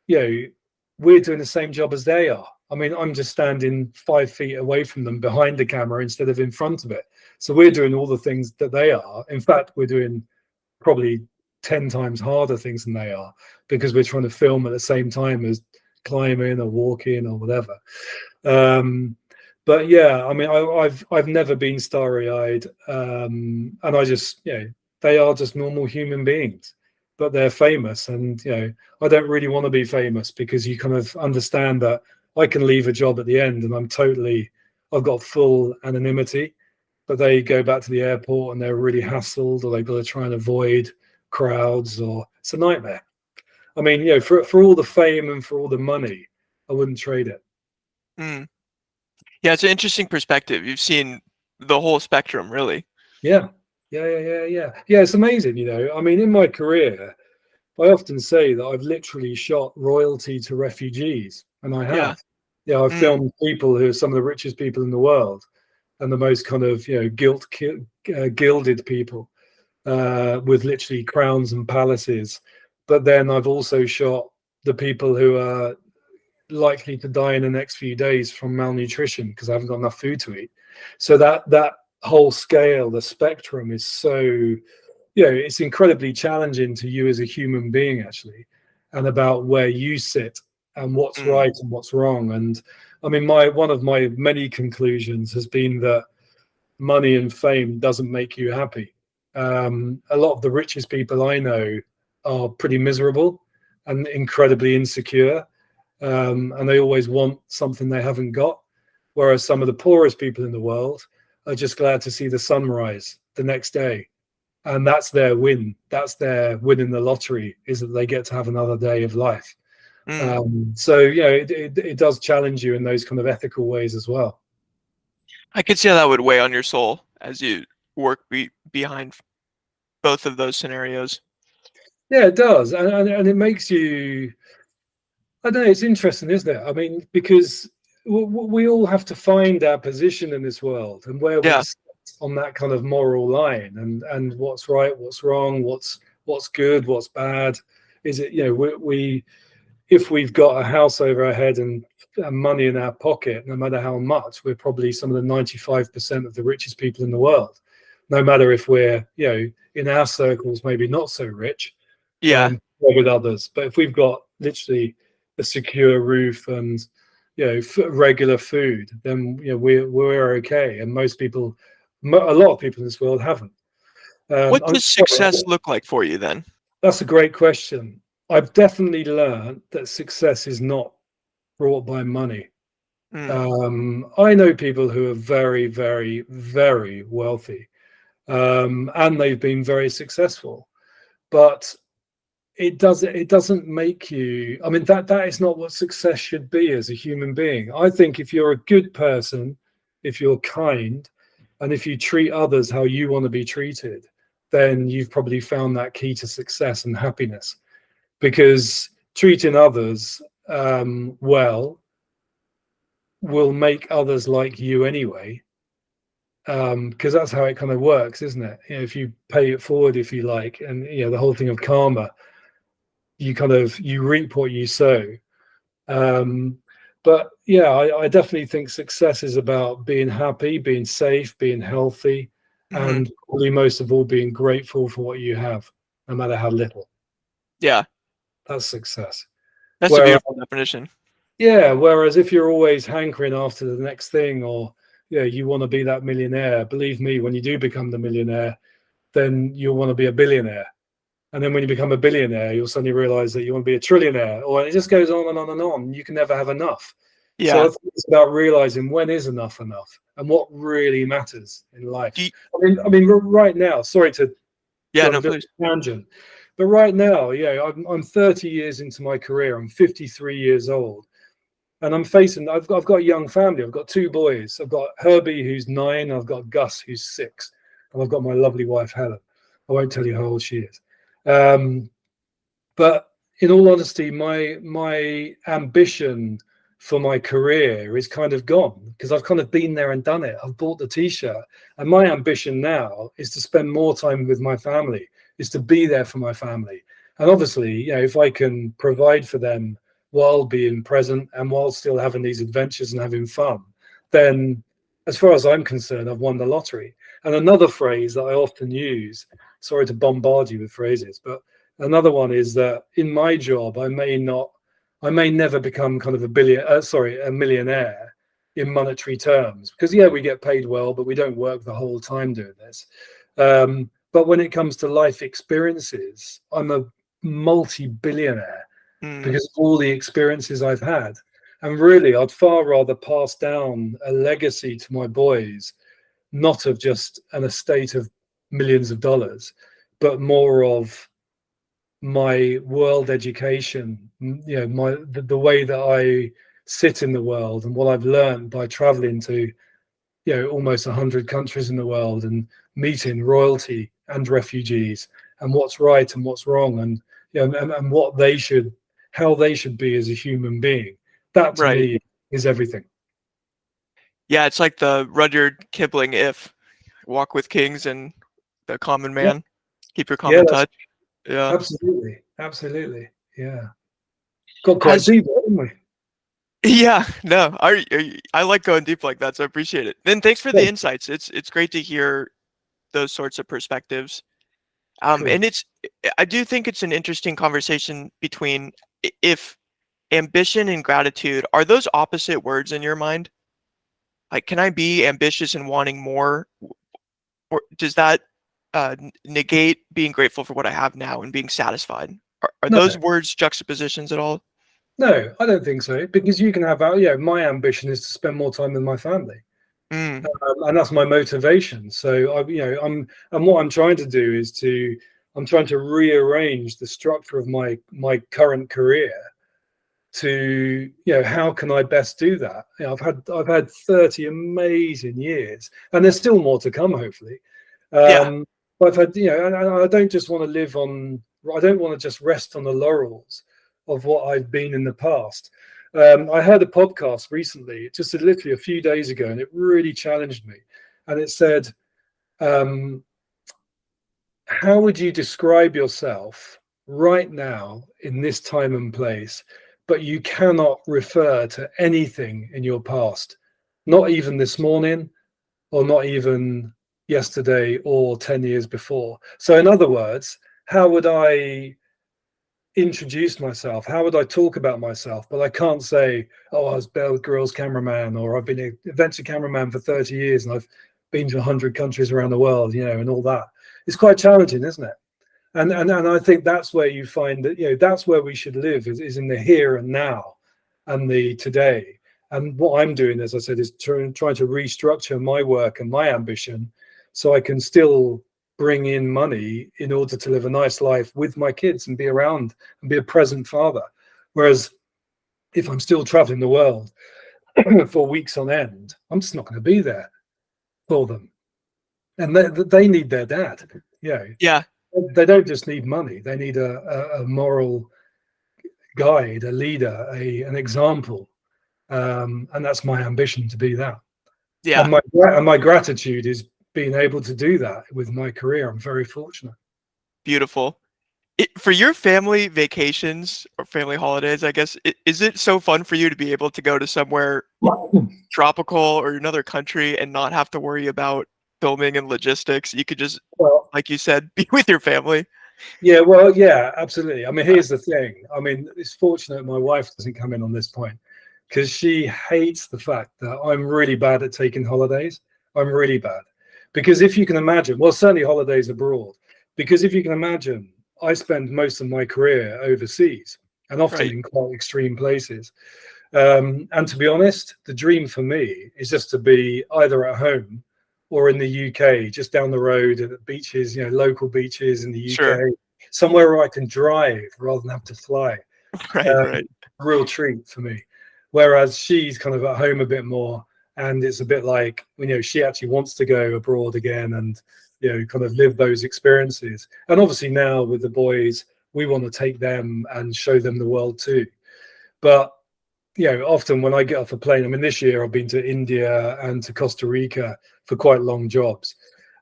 we're doing the same job as they are. I mean, I'm just standing 5 feet away from them behind the camera instead of in front of it. So we're doing all the things that they are. In fact, we're doing probably 10 times harder things than they are, because we're trying to film at the same time as climbing or walking or whatever. But yeah, I mean, I've never been starry-eyed, and I just, they are just normal human beings, but they're famous, and I don't really want to be famous, because you kind of understand that I can leave a job at the end and I've got full anonymity, but they go back to the airport and they're really hassled, or they've got to try and avoid crowds, or it's a nightmare. I mean, for all the fame and for all the money, I wouldn't trade it. Mm. Yeah, it's an interesting perspective. You've seen the whole spectrum, really. Yeah. It's amazing, I mean, in my career, I often say that I've literally shot royalty to refugees, and I Yeah. have. Yeah, I've filmed people who are some of the richest people in the world, and the most kind of gilded people, with literally crowns and palaces. But then I've also shot the people who are likely to die in the next few days from malnutrition because I haven't got enough food to eat. So that whole scale, the spectrum, is so, it's incredibly challenging to you as a human being, actually, and about where you sit and what's right and what's wrong. And I mean, one of my many conclusions has been that money and fame doesn't make you happy. A lot of the richest people I know are pretty miserable and incredibly insecure, and they always want something they haven't got. Whereas some of the poorest people in the world are just glad to see the sunrise the next day, and that's their win. That's their win in the lottery, is that they get to have another day of life. So it does challenge you in those kind of ethical ways as well. I could see how that would weigh on your soul as you work behind both of those scenarios. Yeah, it does, and it makes you. I don't know. It's interesting, isn't it? I mean, because we all have to find our position in this world and where we Yeah. sit on that kind of moral line, and what's right, what's wrong, what's good, what's bad. Is it, we if we've got a house over our head and money in our pocket, no matter how much, we're probably some of the 95% of the richest people in the world. No matter if we're, in our circles, maybe not so rich, Yeah. with others. But if we've got literally a secure roof and regular food, then we're okay. And most people, a lot of people in this world haven't. What does success look like for you then? That's a great question. I've definitely learned that success is not brought by money. I know people who are very, very, very wealthy, and they've been very successful, but it doesn't make you. I mean, that is not what success should be as a human being. I think if you're a good person, if you're kind, and if you treat others how you want to be treated, then you've probably found that key to success and happiness. Because treating others well will make others like you anyway, because that's how it kind of works, isn't it? If you pay it forward, if you like, and the whole thing of karma, you reap what you sow. But yeah, I definitely think success is about being happy, being safe, being healthy, and probably most of all being grateful for what you have, no matter how little. Yeah. That's success. That's a beautiful definition. Yeah, whereas if you're always hankering after the next thing, or you want to be that millionaire, believe me, when you do become the millionaire, then you'll want to be a billionaire. And then when you become a billionaire, you'll suddenly realize that you want to be a trillionaire, or it just goes on and on and on. You can never have enough. So I Yeah. think it's about realizing when is enough and what really matters in life. Do you, I mean, right now, sorry to yeah, go on no, a bit of please. a tangent, but right now, yeah, I'm 30 years into my career. I'm 53 years old, and I've got a young family. I've got two boys. I've got Herbie, who's 9. I've got Gus, who's 6, and I've got my lovely wife Helen. I won't tell you how old she is. Um, but in all honesty, my ambition for my career is kind of gone because I've kind of been there and done it. I've bought the t-shirt, and my ambition now is to spend more time with my family, is to be there for my family. And obviously, if I can provide for them while being present and while still having these adventures and having fun, then as far as I'm concerned, I've won the lottery. And another phrase that I often use, sorry to bombard you with phrases, but another one is that in my job, I may never become kind of a millionaire in monetary terms, because yeah, we get paid well, but we don't work the whole time doing this. But when it comes to life experiences, I'm a multi-billionaire Mm, because of all the experiences I've had. And really, I'd far rather pass down a legacy to my boys, not of just an estate of millions of dollars, but more of my world education, the way that I sit in the world and what I've learned by traveling to almost 100 countries in the world and meeting royalty and refugees, and what's right and what's wrong, and and what they should how they should be as a human being. That to right. me is everything. Yeah, it's like the Rudyard Kipling if walk with kings and the common Yeah, man. Keep your yeah, common that's touch. Yeah. absolutely, yeah. Got quite Has deep, didn't we? yeah, no, I like going deep like that, so I appreciate it. Then thanks for Yeah, the insights. It's great to hear those sorts of perspectives. cool. And I do think it's an interesting conversation between if ambition and gratitude are those opposite words in your mind? Like, can I be ambitious and wanting more, or does that negate being grateful for what I have now and being satisfied? Are No, those words juxtapositions at all? no, I don't think so. Because you can have, my ambition is to spend more time with my family, Mm, and that's my motivation. So and what I'm trying to do is I'm trying to rearrange the structure of my current career to, how can I best do that? I've had 30 amazing years, and there's still more to come, hopefully. yeah, Um, but I've had, and I don't just want to I don't want to just rest on the laurels of what I've been in the past. I heard a podcast recently, just literally a few days ago, and it really challenged me. And it said, um, how would you describe yourself right now in this time and place, but you cannot refer to anything in your past, not even this morning, or not even yesterday or 10 years before? So, in other words, how would I introduce myself? How would I talk about myself? But I can't say, oh, I was Bear Grylls cameraman, or I've been a adventure cameraman for 30 years and I've been to 100 countries around the world, and all that. It's quite challenging, isn't it? And I think that's where you find that, that's where we should live, is in the here and now and the today. And what I'm doing, as I said, is trying to restructure my work and my ambition so I can still bring in money in order to live a nice life with my kids and be around and be a present father. Whereas if I'm still traveling the world for weeks on end, I'm just not going to be there for them. And they need their dad. Yeah, yeah, they don't just need money, they need a moral guide, a leader, an example. And that's my ambition, to be that. yeah. And my gratitude is being able to do that with my career. I'm very fortunate. Beautiful. For your family vacations or family holidays, I guess, is it so fun for you to be able to go to somewhere tropical or another country and not have to worry about filming and logistics? You could just, Well, like you said, be with your family. yeah, well, yeah, absolutely. I mean, here's the thing. I mean, it's fortunate my wife doesn't come in on this point, because she hates the fact that I'm really bad at taking holidays. I'm really bad. Because if you can imagine, well, certainly holidays abroad, because if you can imagine, I spend most of my career overseas and often Right. in quite extreme places. And to be honest, the dream for me is just to be either at home or in the UK, just down the road at the beaches, local beaches in the UK, Sure. somewhere where I can drive rather than have to fly. Right, right. Real treat for me. Whereas she's kind of at home a bit more, and it's a bit like, she actually wants to go abroad again and, kind of live those experiences. And obviously now with the boys, we want to take them and show them the world too. But often when I get off a plane, I mean, this year I've been to India and to Costa Rica for quite long jobs.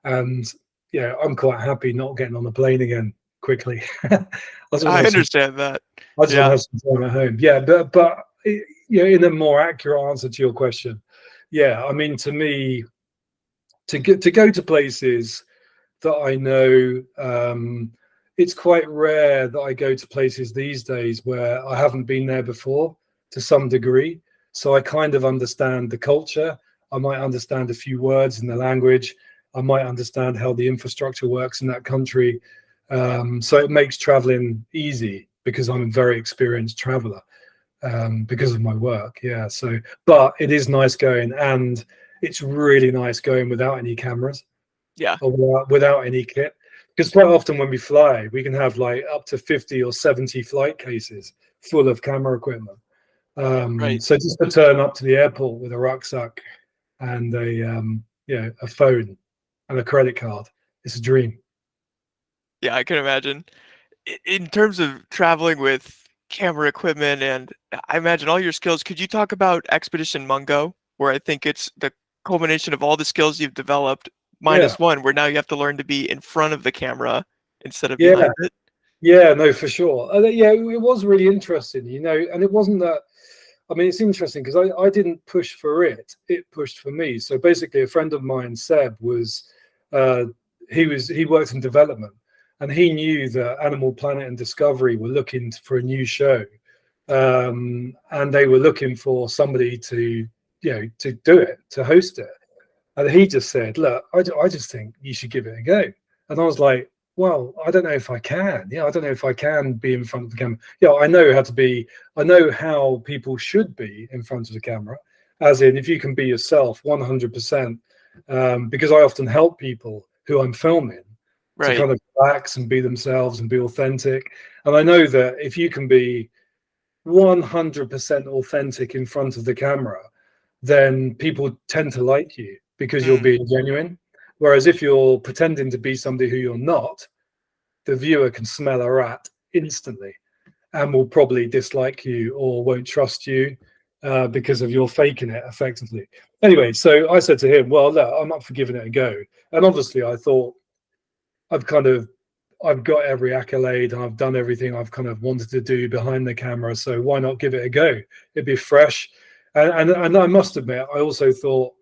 And, I'm quite happy not getting on the plane again quickly. I I understand that. just want to Yeah. have some time at home. Yeah, but in a more accurate answer to your question, yeah, I mean, to me, to go to places that I know, it's quite rare that I go to places these days where I haven't been there before to some degree. So I kind of understand the culture. I might understand a few words in the language. I might understand how the infrastructure works in that country. So it makes traveling easy because I'm a very experienced traveler because of my work. Yeah. So, but it is nice going, and it's really nice going without any cameras Yeah. or without any kit. Because quite often when we fly, we can have like up to 50 or 70 flight cases full of camera equipment. Right. So just to turn up to the airport with a rucksack and a phone and a credit card, it's a dream. Yeah, I can imagine. In terms of traveling with camera equipment and I imagine all your skills, could you talk about Expedition Mungo, where I think it's the culmination of all the skills you've developed Yeah, minus one, where now you have to learn to be in front of the camera instead of yeah, behind it? yeah. No, for sure. Yeah, it was really interesting, and it wasn't that. I mean, it's interesting because I didn't push for it; it pushed for me. So basically, a friend of mine, Seb, uh, he worked in development, and he knew that Animal Planet and Discovery were looking for a new show, and they were looking for somebody to do it, to host it. And he just said, "Look, I just think you should give it a go." And I was like, "Well, I don't know if I can. I don't know if I can be in front of the camera. I know how to be. I know how people should be in front of the camera, as in if you can be yourself 100%. Because I often help people who I'm filming to Right. kind of relax and be themselves and be authentic. And I know that if you can be 100% authentic in front of the camera, then people tend to like you because you're Mm, being genuine. Whereas if you're pretending to be somebody who you're not, the viewer can smell a rat instantly and will probably dislike you or won't trust you because of your faking it effectively. Anyway, so I said to him, well, look, I'm up for giving it a go. And obviously I thought I've got every accolade and I've done everything I've kind of wanted to do behind the camera. So why not give it a go? It'd be fresh. And I must admit, I also thought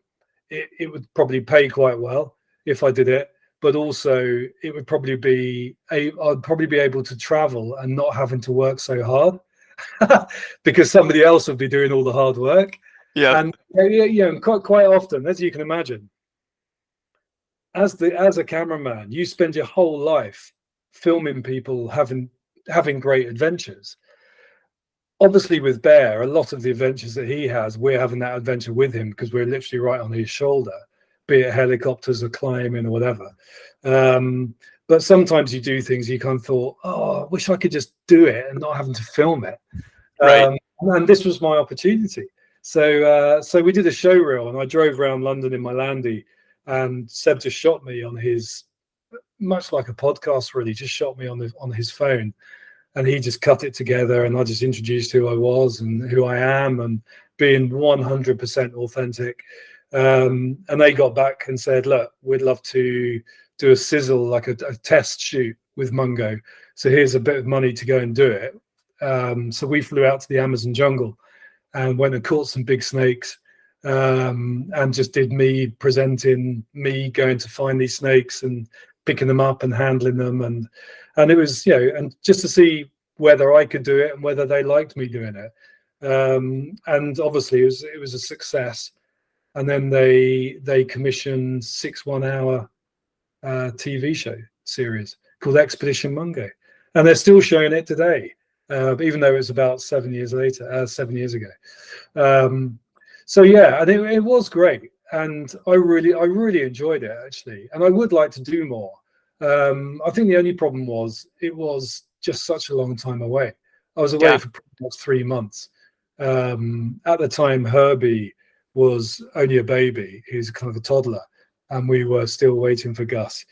it would probably pay quite well if I did it, but also it would probably I'd probably be able to travel and not having to work so hard because somebody else would be doing all the hard work. yep. And and quite often, as you can imagine, as a cameraman, you spend your whole life filming people having great adventures. Obviously, with Bear, a lot of the adventures that he has, we're having that adventure with him because we're literally right on his shoulder, be it helicopters or climbing or whatever. But sometimes you do things you kind of thought, oh, I wish I could just do it and not having to film it. Right. And this was my opportunity. So we did a show reel, and I drove around London in my Landy, and Seb just shot me on his, much like a podcast, really, just shot me on his phone, and he just cut it together, and I just introduced who I was and who I am, and being 100% authentic. And they got back and said, look, we'd love to do a sizzle, like a test shoot with Mungo. So here's a bit of money to go and do it. So we flew out to the Amazon jungle and went and caught some big snakes, and just did me presenting, me going to find these snakes and picking them up and handling them. And it was, and just to see whether I could do it and whether they liked me doing it. And obviously it was a success. And then they commissioned 6 1-hour TV show series called Expedition Mungo, and they're still showing it today. even though it was about 7 years later, 7 years ago. So yeah, and it was great, and I really enjoyed it actually, and I would like to do more. I think the only problem was it was just such a long time away. I was away Yeah. for pretty much 3 months. At the time, Herbie was only a baby; he was kind of a toddler, and we were still waiting for Gus.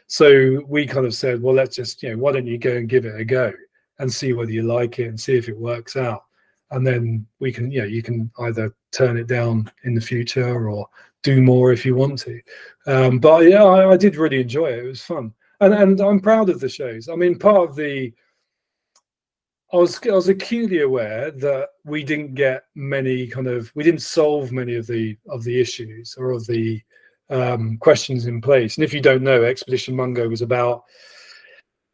So we kind of said, well, let's just, why don't you go and give it a go and see whether you like it and see if it works out. And then we can, you can either turn it down in the future or do more if you want to. But yeah, I did really enjoy it. It was fun. And I'm proud of the shows. I mean, part of the, I was acutely aware that we didn't get many we didn't solve many of the issues or of the questions in place. And if you don't know, Expedition Mungo was about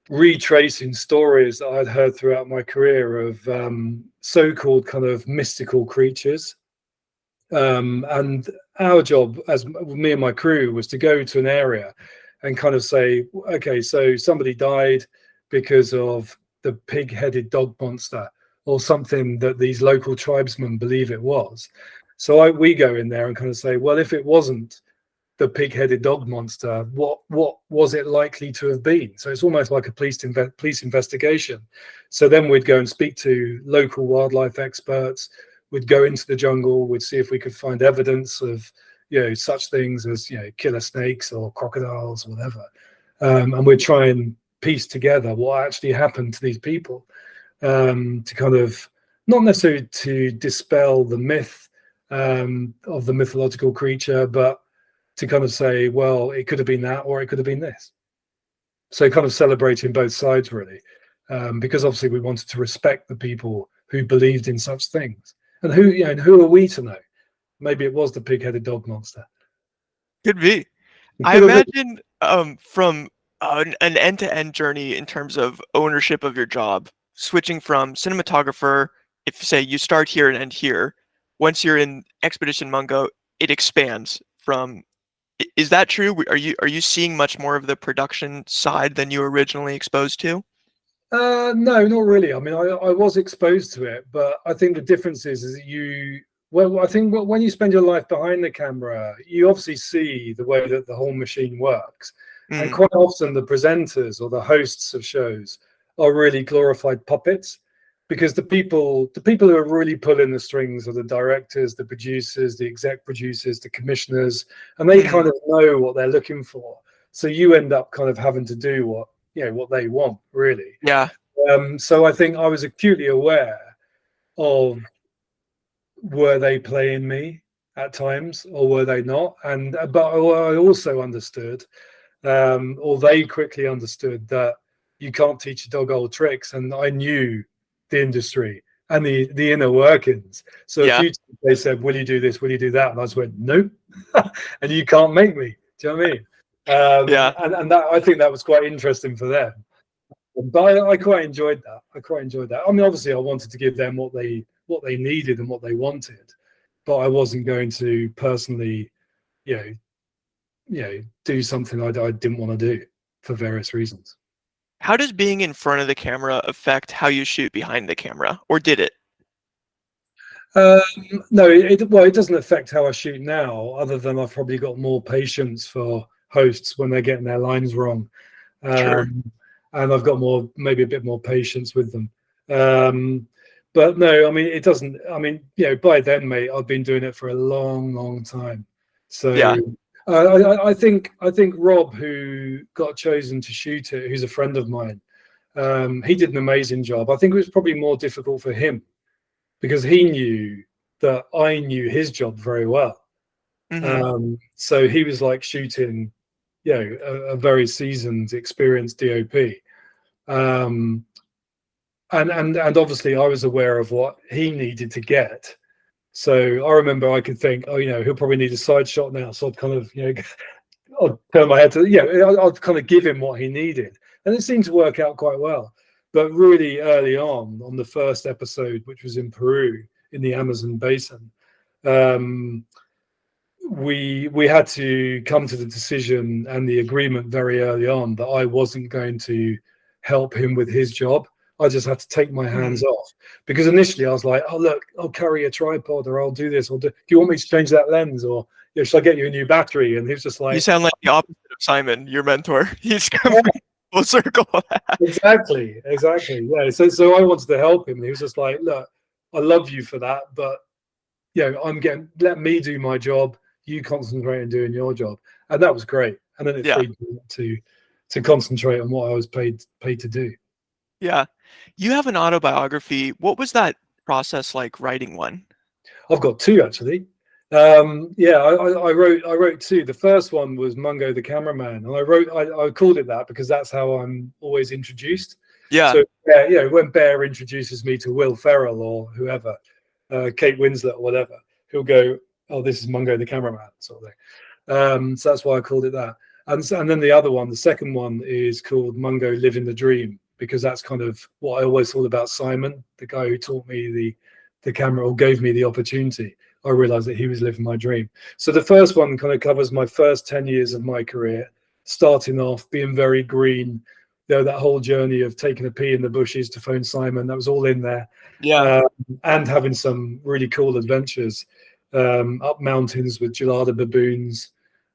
retracing stories that I'd heard throughout my career of so-called kind of mystical creatures. And our job, as me and my crew, was to go to an area and kind of say, okay, so somebody died because of the pig-headed dog monster or something that these local tribesmen believe it was. So we go in there and kind of say, well, if it wasn't the pig-headed dog monster, what was it likely to have been? So it's almost like a police investigation. So then we'd go and speak to local wildlife experts. We'd go into the jungle. We'd see if we could find evidence of such things as killer snakes or crocodiles or whatever, and we'd try and piece together what actually happened to these people, to kind of not necessarily to dispel the myth of the mythological creature, but to kind of say, well, it could have been that or it could have been this. So kind of celebrating both sides, really, because obviously we wanted to respect the people who believed in such things. And who are we to know? Maybe it was the pig-headed dog monster. Could be. It I could have been. imagine from an end-to-end journey in terms of ownership of your job, switching from cinematographer, if say you start here and end here, once you're in Expedition Mungo, it expands from. Is that true? Are you seeing much more of the production side than you were originally exposed to? No, not really. I mean, I was exposed to it, but I think the difference is that well, I think when you spend your life behind the camera, you obviously see the way that the whole machine works. And Mm, quite often the presenters or the hosts of shows are really glorified puppets, because the people who are really pulling the strings are the directors, the producers, the exec producers, the commissioners, and they mm, kind of know what they're looking for. So you end up kind of having to do what they want, really. yeah, So I think I was acutely aware of, were they playing me at times or were they not? And but I also understood, or they quickly understood, that you can't teach a dog old tricks, and I knew the industry and the inner workings. So a yeah, few times they said, "Will you do this? Will you do that?" And I just went, "No," and you can't make me. Do you know what I mean? yeah. And that, I think that was quite interesting for them. But I quite enjoyed that. I mean, obviously, I wanted to give them what they needed and what they wanted, but I wasn't going to personally, you know, do something I didn't want to do for various reasons. How does being in front of the camera affect how you shoot behind the camera, or did it? Um, no, it doesn't affect how I shoot now, other than I've probably got more patience for hosts when they're getting their lines wrong. Sure. um, and I've got maybe a bit more patience with them. But no, I mean, it doesn't. I mean, by then, mate, I've been doing it for a long, long time. So Yeah. I think Rob, who got chosen to shoot it, who's a friend of mine, he did an amazing job. I think it was probably more difficult for him because he knew that I knew his job very well. Hmm. So he was like shooting, a very seasoned, experienced DOP. Um, and obviously I was aware of what he needed to get. So I remember I could think, oh, he'll probably need a side shot now. So I'd kind of, I'd turn my head to, I'd kind of give him what he needed. And it seemed to work out quite well. But really early on the first episode, which was in Peru, in the Amazon basin, um, we had to come to the decision and the agreement very early on that I wasn't going to help him with his job. I just had to take my hands off, because initially I was like, oh look, I'll carry a tripod, or I'll do this, do you want me to change that lens, or should I get you a new battery? And he was just You like, sound like the opposite of Simon, your mentor. He's come full circle. exactly. Yeah. So I wanted to help him. And he was just like, look, I love you for that, but let me do my job. You concentrate on doing your job. And that was great. And then it Yeah. freed me to concentrate on what I was paid to do. Yeah. You have an autobiography. What was that process like writing one? I've got two actually. I wrote two. The first one was Mungo the Cameraman, and I called it that because that's how I'm always introduced. Yeah. So when Bear introduces me to Will Ferrell or whoever, Kate Winslet or whatever, he'll go, "Oh, this is Mungo the Cameraman," sort of thing. So that's why I called it that. And then the other one, the second one, is called Mungo Living the Dream, because that's kind of what I always thought about Simon, the guy who taught me the camera, or gave me the opportunity. I realized that he was living my dream. So the first one kind of covers my first 10 years of my career, starting off being very green, that whole journey of taking a pee in the bushes to phone Simon, that was all in there. Yeah. And having some really cool adventures up mountains with gelada baboons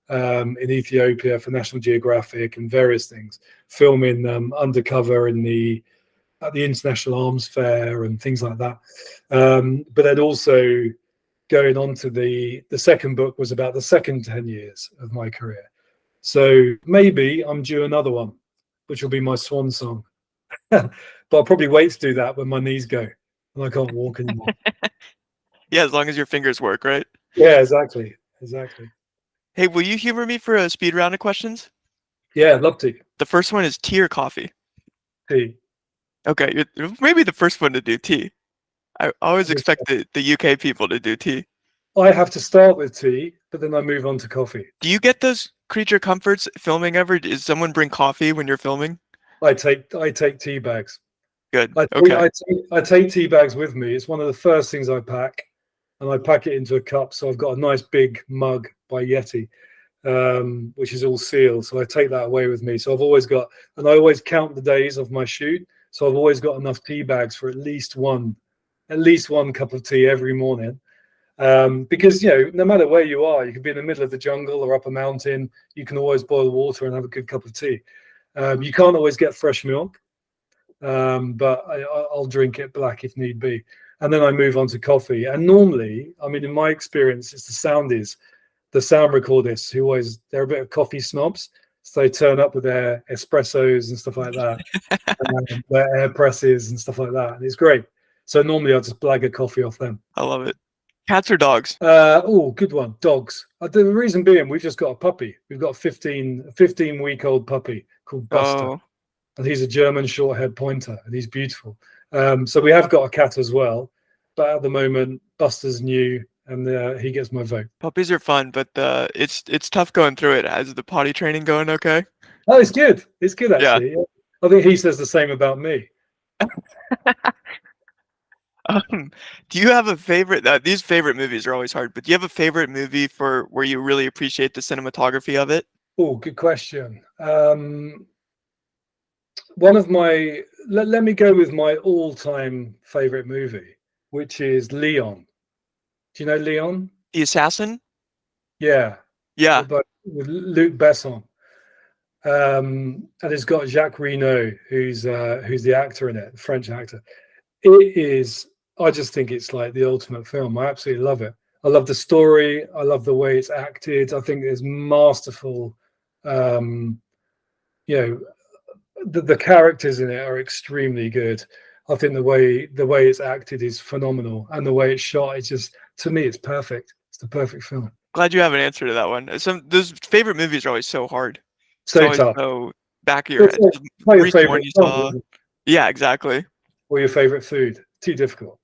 in Ethiopia for National Geographic and various things, filming undercover at the International Arms Fair and things like that. But then also going on to the second book was about the second 10 years of my career. So maybe I'm due another one, which will be my swan song. But I'll probably wait to do that when my knees go and I can't walk anymore. Yeah, as long as your fingers work, right? Yeah, exactly. Hey, will you humor me for a speed round of questions? Yeah, I'd love to. The first one is tea or coffee? Tea. Okay, maybe the first one to do tea. I always expect the UK people to do tea. I have to start with tea, but then I move on to coffee. Do you get those creature comforts filming ever? Does someone bring coffee when you're filming? I take tea bags. Good. Okay. I take tea bags with me. It's one of the first things I pack, and I pack it into a cup. So I've got a nice big mug by Yeti, which is all sealed. So I take that away with me. So I've always got, and I always count the days of my shoot. So I've always got enough tea bags for at least one cup of tea every morning. Because no matter where you are, you could be in the middle of the jungle or up a mountain, you can always boil water and have a good cup of tea. You can't always get fresh milk, but I'll drink it black if need be. And then I move on to coffee. And normally, I mean, in my experience, it's the sound recordists who they're a bit of coffee snobs. So they turn up with their espressos and stuff like that, their air presses and stuff like that. And it's great. So normally I'll just blag a coffee off them. I love it. Cats or dogs? Good one. Dogs. The reason being, we've just got a puppy. We've got a 15-week-old puppy called Buster. Oh, And he's a German short-haired pointer, and he's beautiful. So we have got a cat as well, but at the moment, Buster's new, and he gets my vote. puppies are fun, but it's tough going through it. Is the potty training going okay? Oh, it's good. It's good, Yeah. actually. Yeah. I think he says the same about me. Do you have a favorite? These favorite movies are always hard, but do you have a favorite movie for where you really appreciate the cinematography of it? Oh, good question. One of my let me go with my all-time favorite movie, which is Leon. Do you know Leon? The Assassin? Yeah, Yeah. with Luc Besson. And it's got Jacques Reno, who's the actor in it, the French actor. It is. I just think it's like the ultimate film. I absolutely love it. I love the story. I love the way it's acted. I think it's masterful. The characters in it are extremely good. I think the way it's acted is phenomenal, and the way it's shot is just, to me, it's perfect. It's the perfect film. Glad you have an answer to that one. Those favorite movies are always so hard. It's So always tough. so back of your head. What's The your recent one favorite you song, saw. Yeah, exactly. or your favorite food? Too difficult.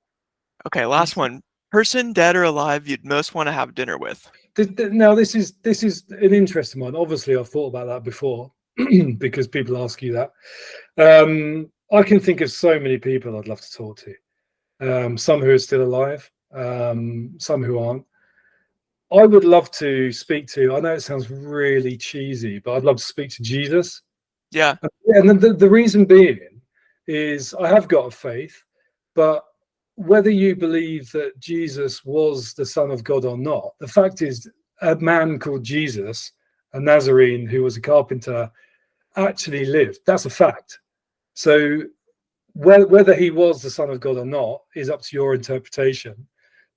Okay, last one. Person, dead or alive, you'd most want to have dinner with. Now, this is an interesting one. Obviously, I've thought about that before because people ask you that. I can think of so many people I'd love to talk to. Some who are still alive, some who aren't. I would love to speak to, I know it sounds really cheesy, but I'd love to speak to Jesus. Yeah. And the reason being is I have got a faith, but whether you believe that Jesus was the Son of God or not, the fact is a man called Jesus, a Nazarene who was a carpenter, actually lived. That's a fact. So whether he was the Son of God or not is up to your interpretation.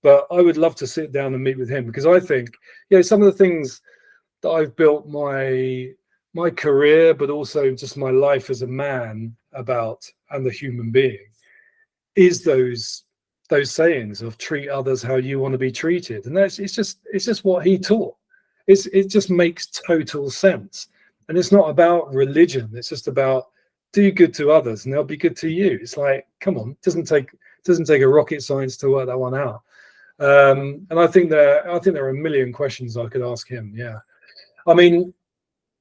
But I would love to sit down and meet with him, because I think, some of the things that I've built my career, but also just my life as a man about, and a human being, is those sayings of treat others how you want to be treated. And it's just what he taught. It just makes total sense. And it's not about religion. It's just about do good to others and they'll be good to you. It's like, come on, it doesn't take a rocket science to work that one out. And I think there are a million questions I could ask him. Yeah. I mean,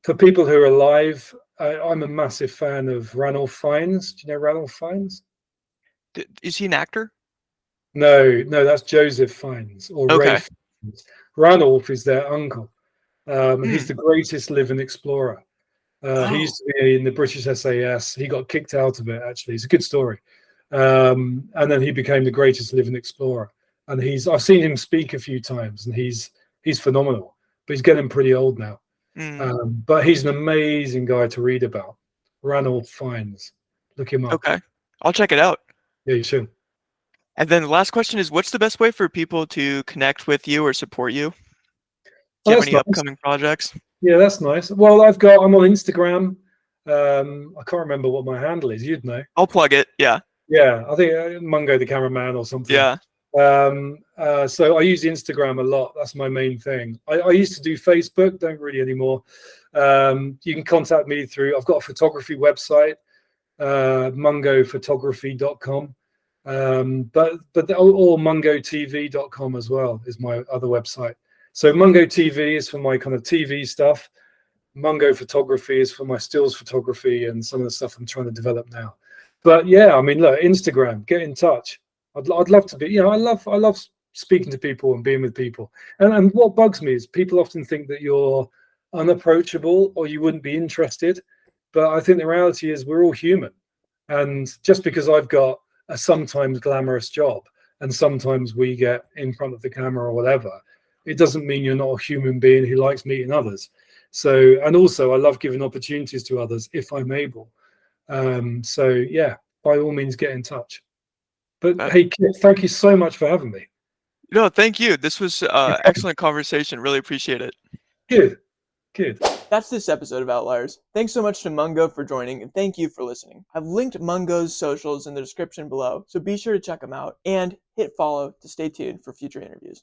for people who are alive, I'm a massive fan of Ranulph Fiennes. Do you know Ranulph Fiennes? Is he an actor? No, that's Joseph Fiennes or Ray Okay. Fiennes. Ranulph is their uncle. He's the greatest living explorer. He used to be in the British SAS. He got kicked out of it, actually. It's a good story. And then he became the greatest living explorer. And I've seen him speak a few times, and he's phenomenal. But he's getting pretty old now. But he's an amazing guy to read about. Ranulph Fiennes. Look him up. Okay. I'll check it out. Yeah, you should. And then the last question is, what's the best way for people to connect with you or support you? Do you have any upcoming projects? Yeah, that's nice. Well, I'm on Instagram. I can't remember what my handle is. You'd know. I'll plug it. Yeah. Yeah, I think Mungo the Cameraman or something. Yeah. So I use Instagram a lot. That's my main thing. I used to do Facebook, don't really anymore. You can contact me through, I've got a photography website, mungophotography.com. Or mungotv.com as well is my other website. So Mungo TV is for my kind of TV stuff. Mungo Photography is for my stills photography and some of the stuff I'm trying to develop now. But yeah, I mean, look, Instagram, get in touch. I'd love to be, I love speaking to people and being with people. And what bugs me is people often think that you're unapproachable or you wouldn't be interested. But I think the reality is we're all human. And just because I've got a sometimes glamorous job and sometimes we get in front of the camera or whatever, it doesn't mean you're not a human being who likes meeting others. So, and also I love giving opportunities to others if I'm able. So yeah, by all means, get in touch. But hey, Kit, thank you so much for having me. No, thank you. This was excellent conversation. Really appreciate it. Good. That's this episode of Outliers. Thanks so much to Mungo for joining, and thank you for listening. I've linked Mungo's socials in the description below, so be sure to check them out and hit follow to stay tuned for future interviews.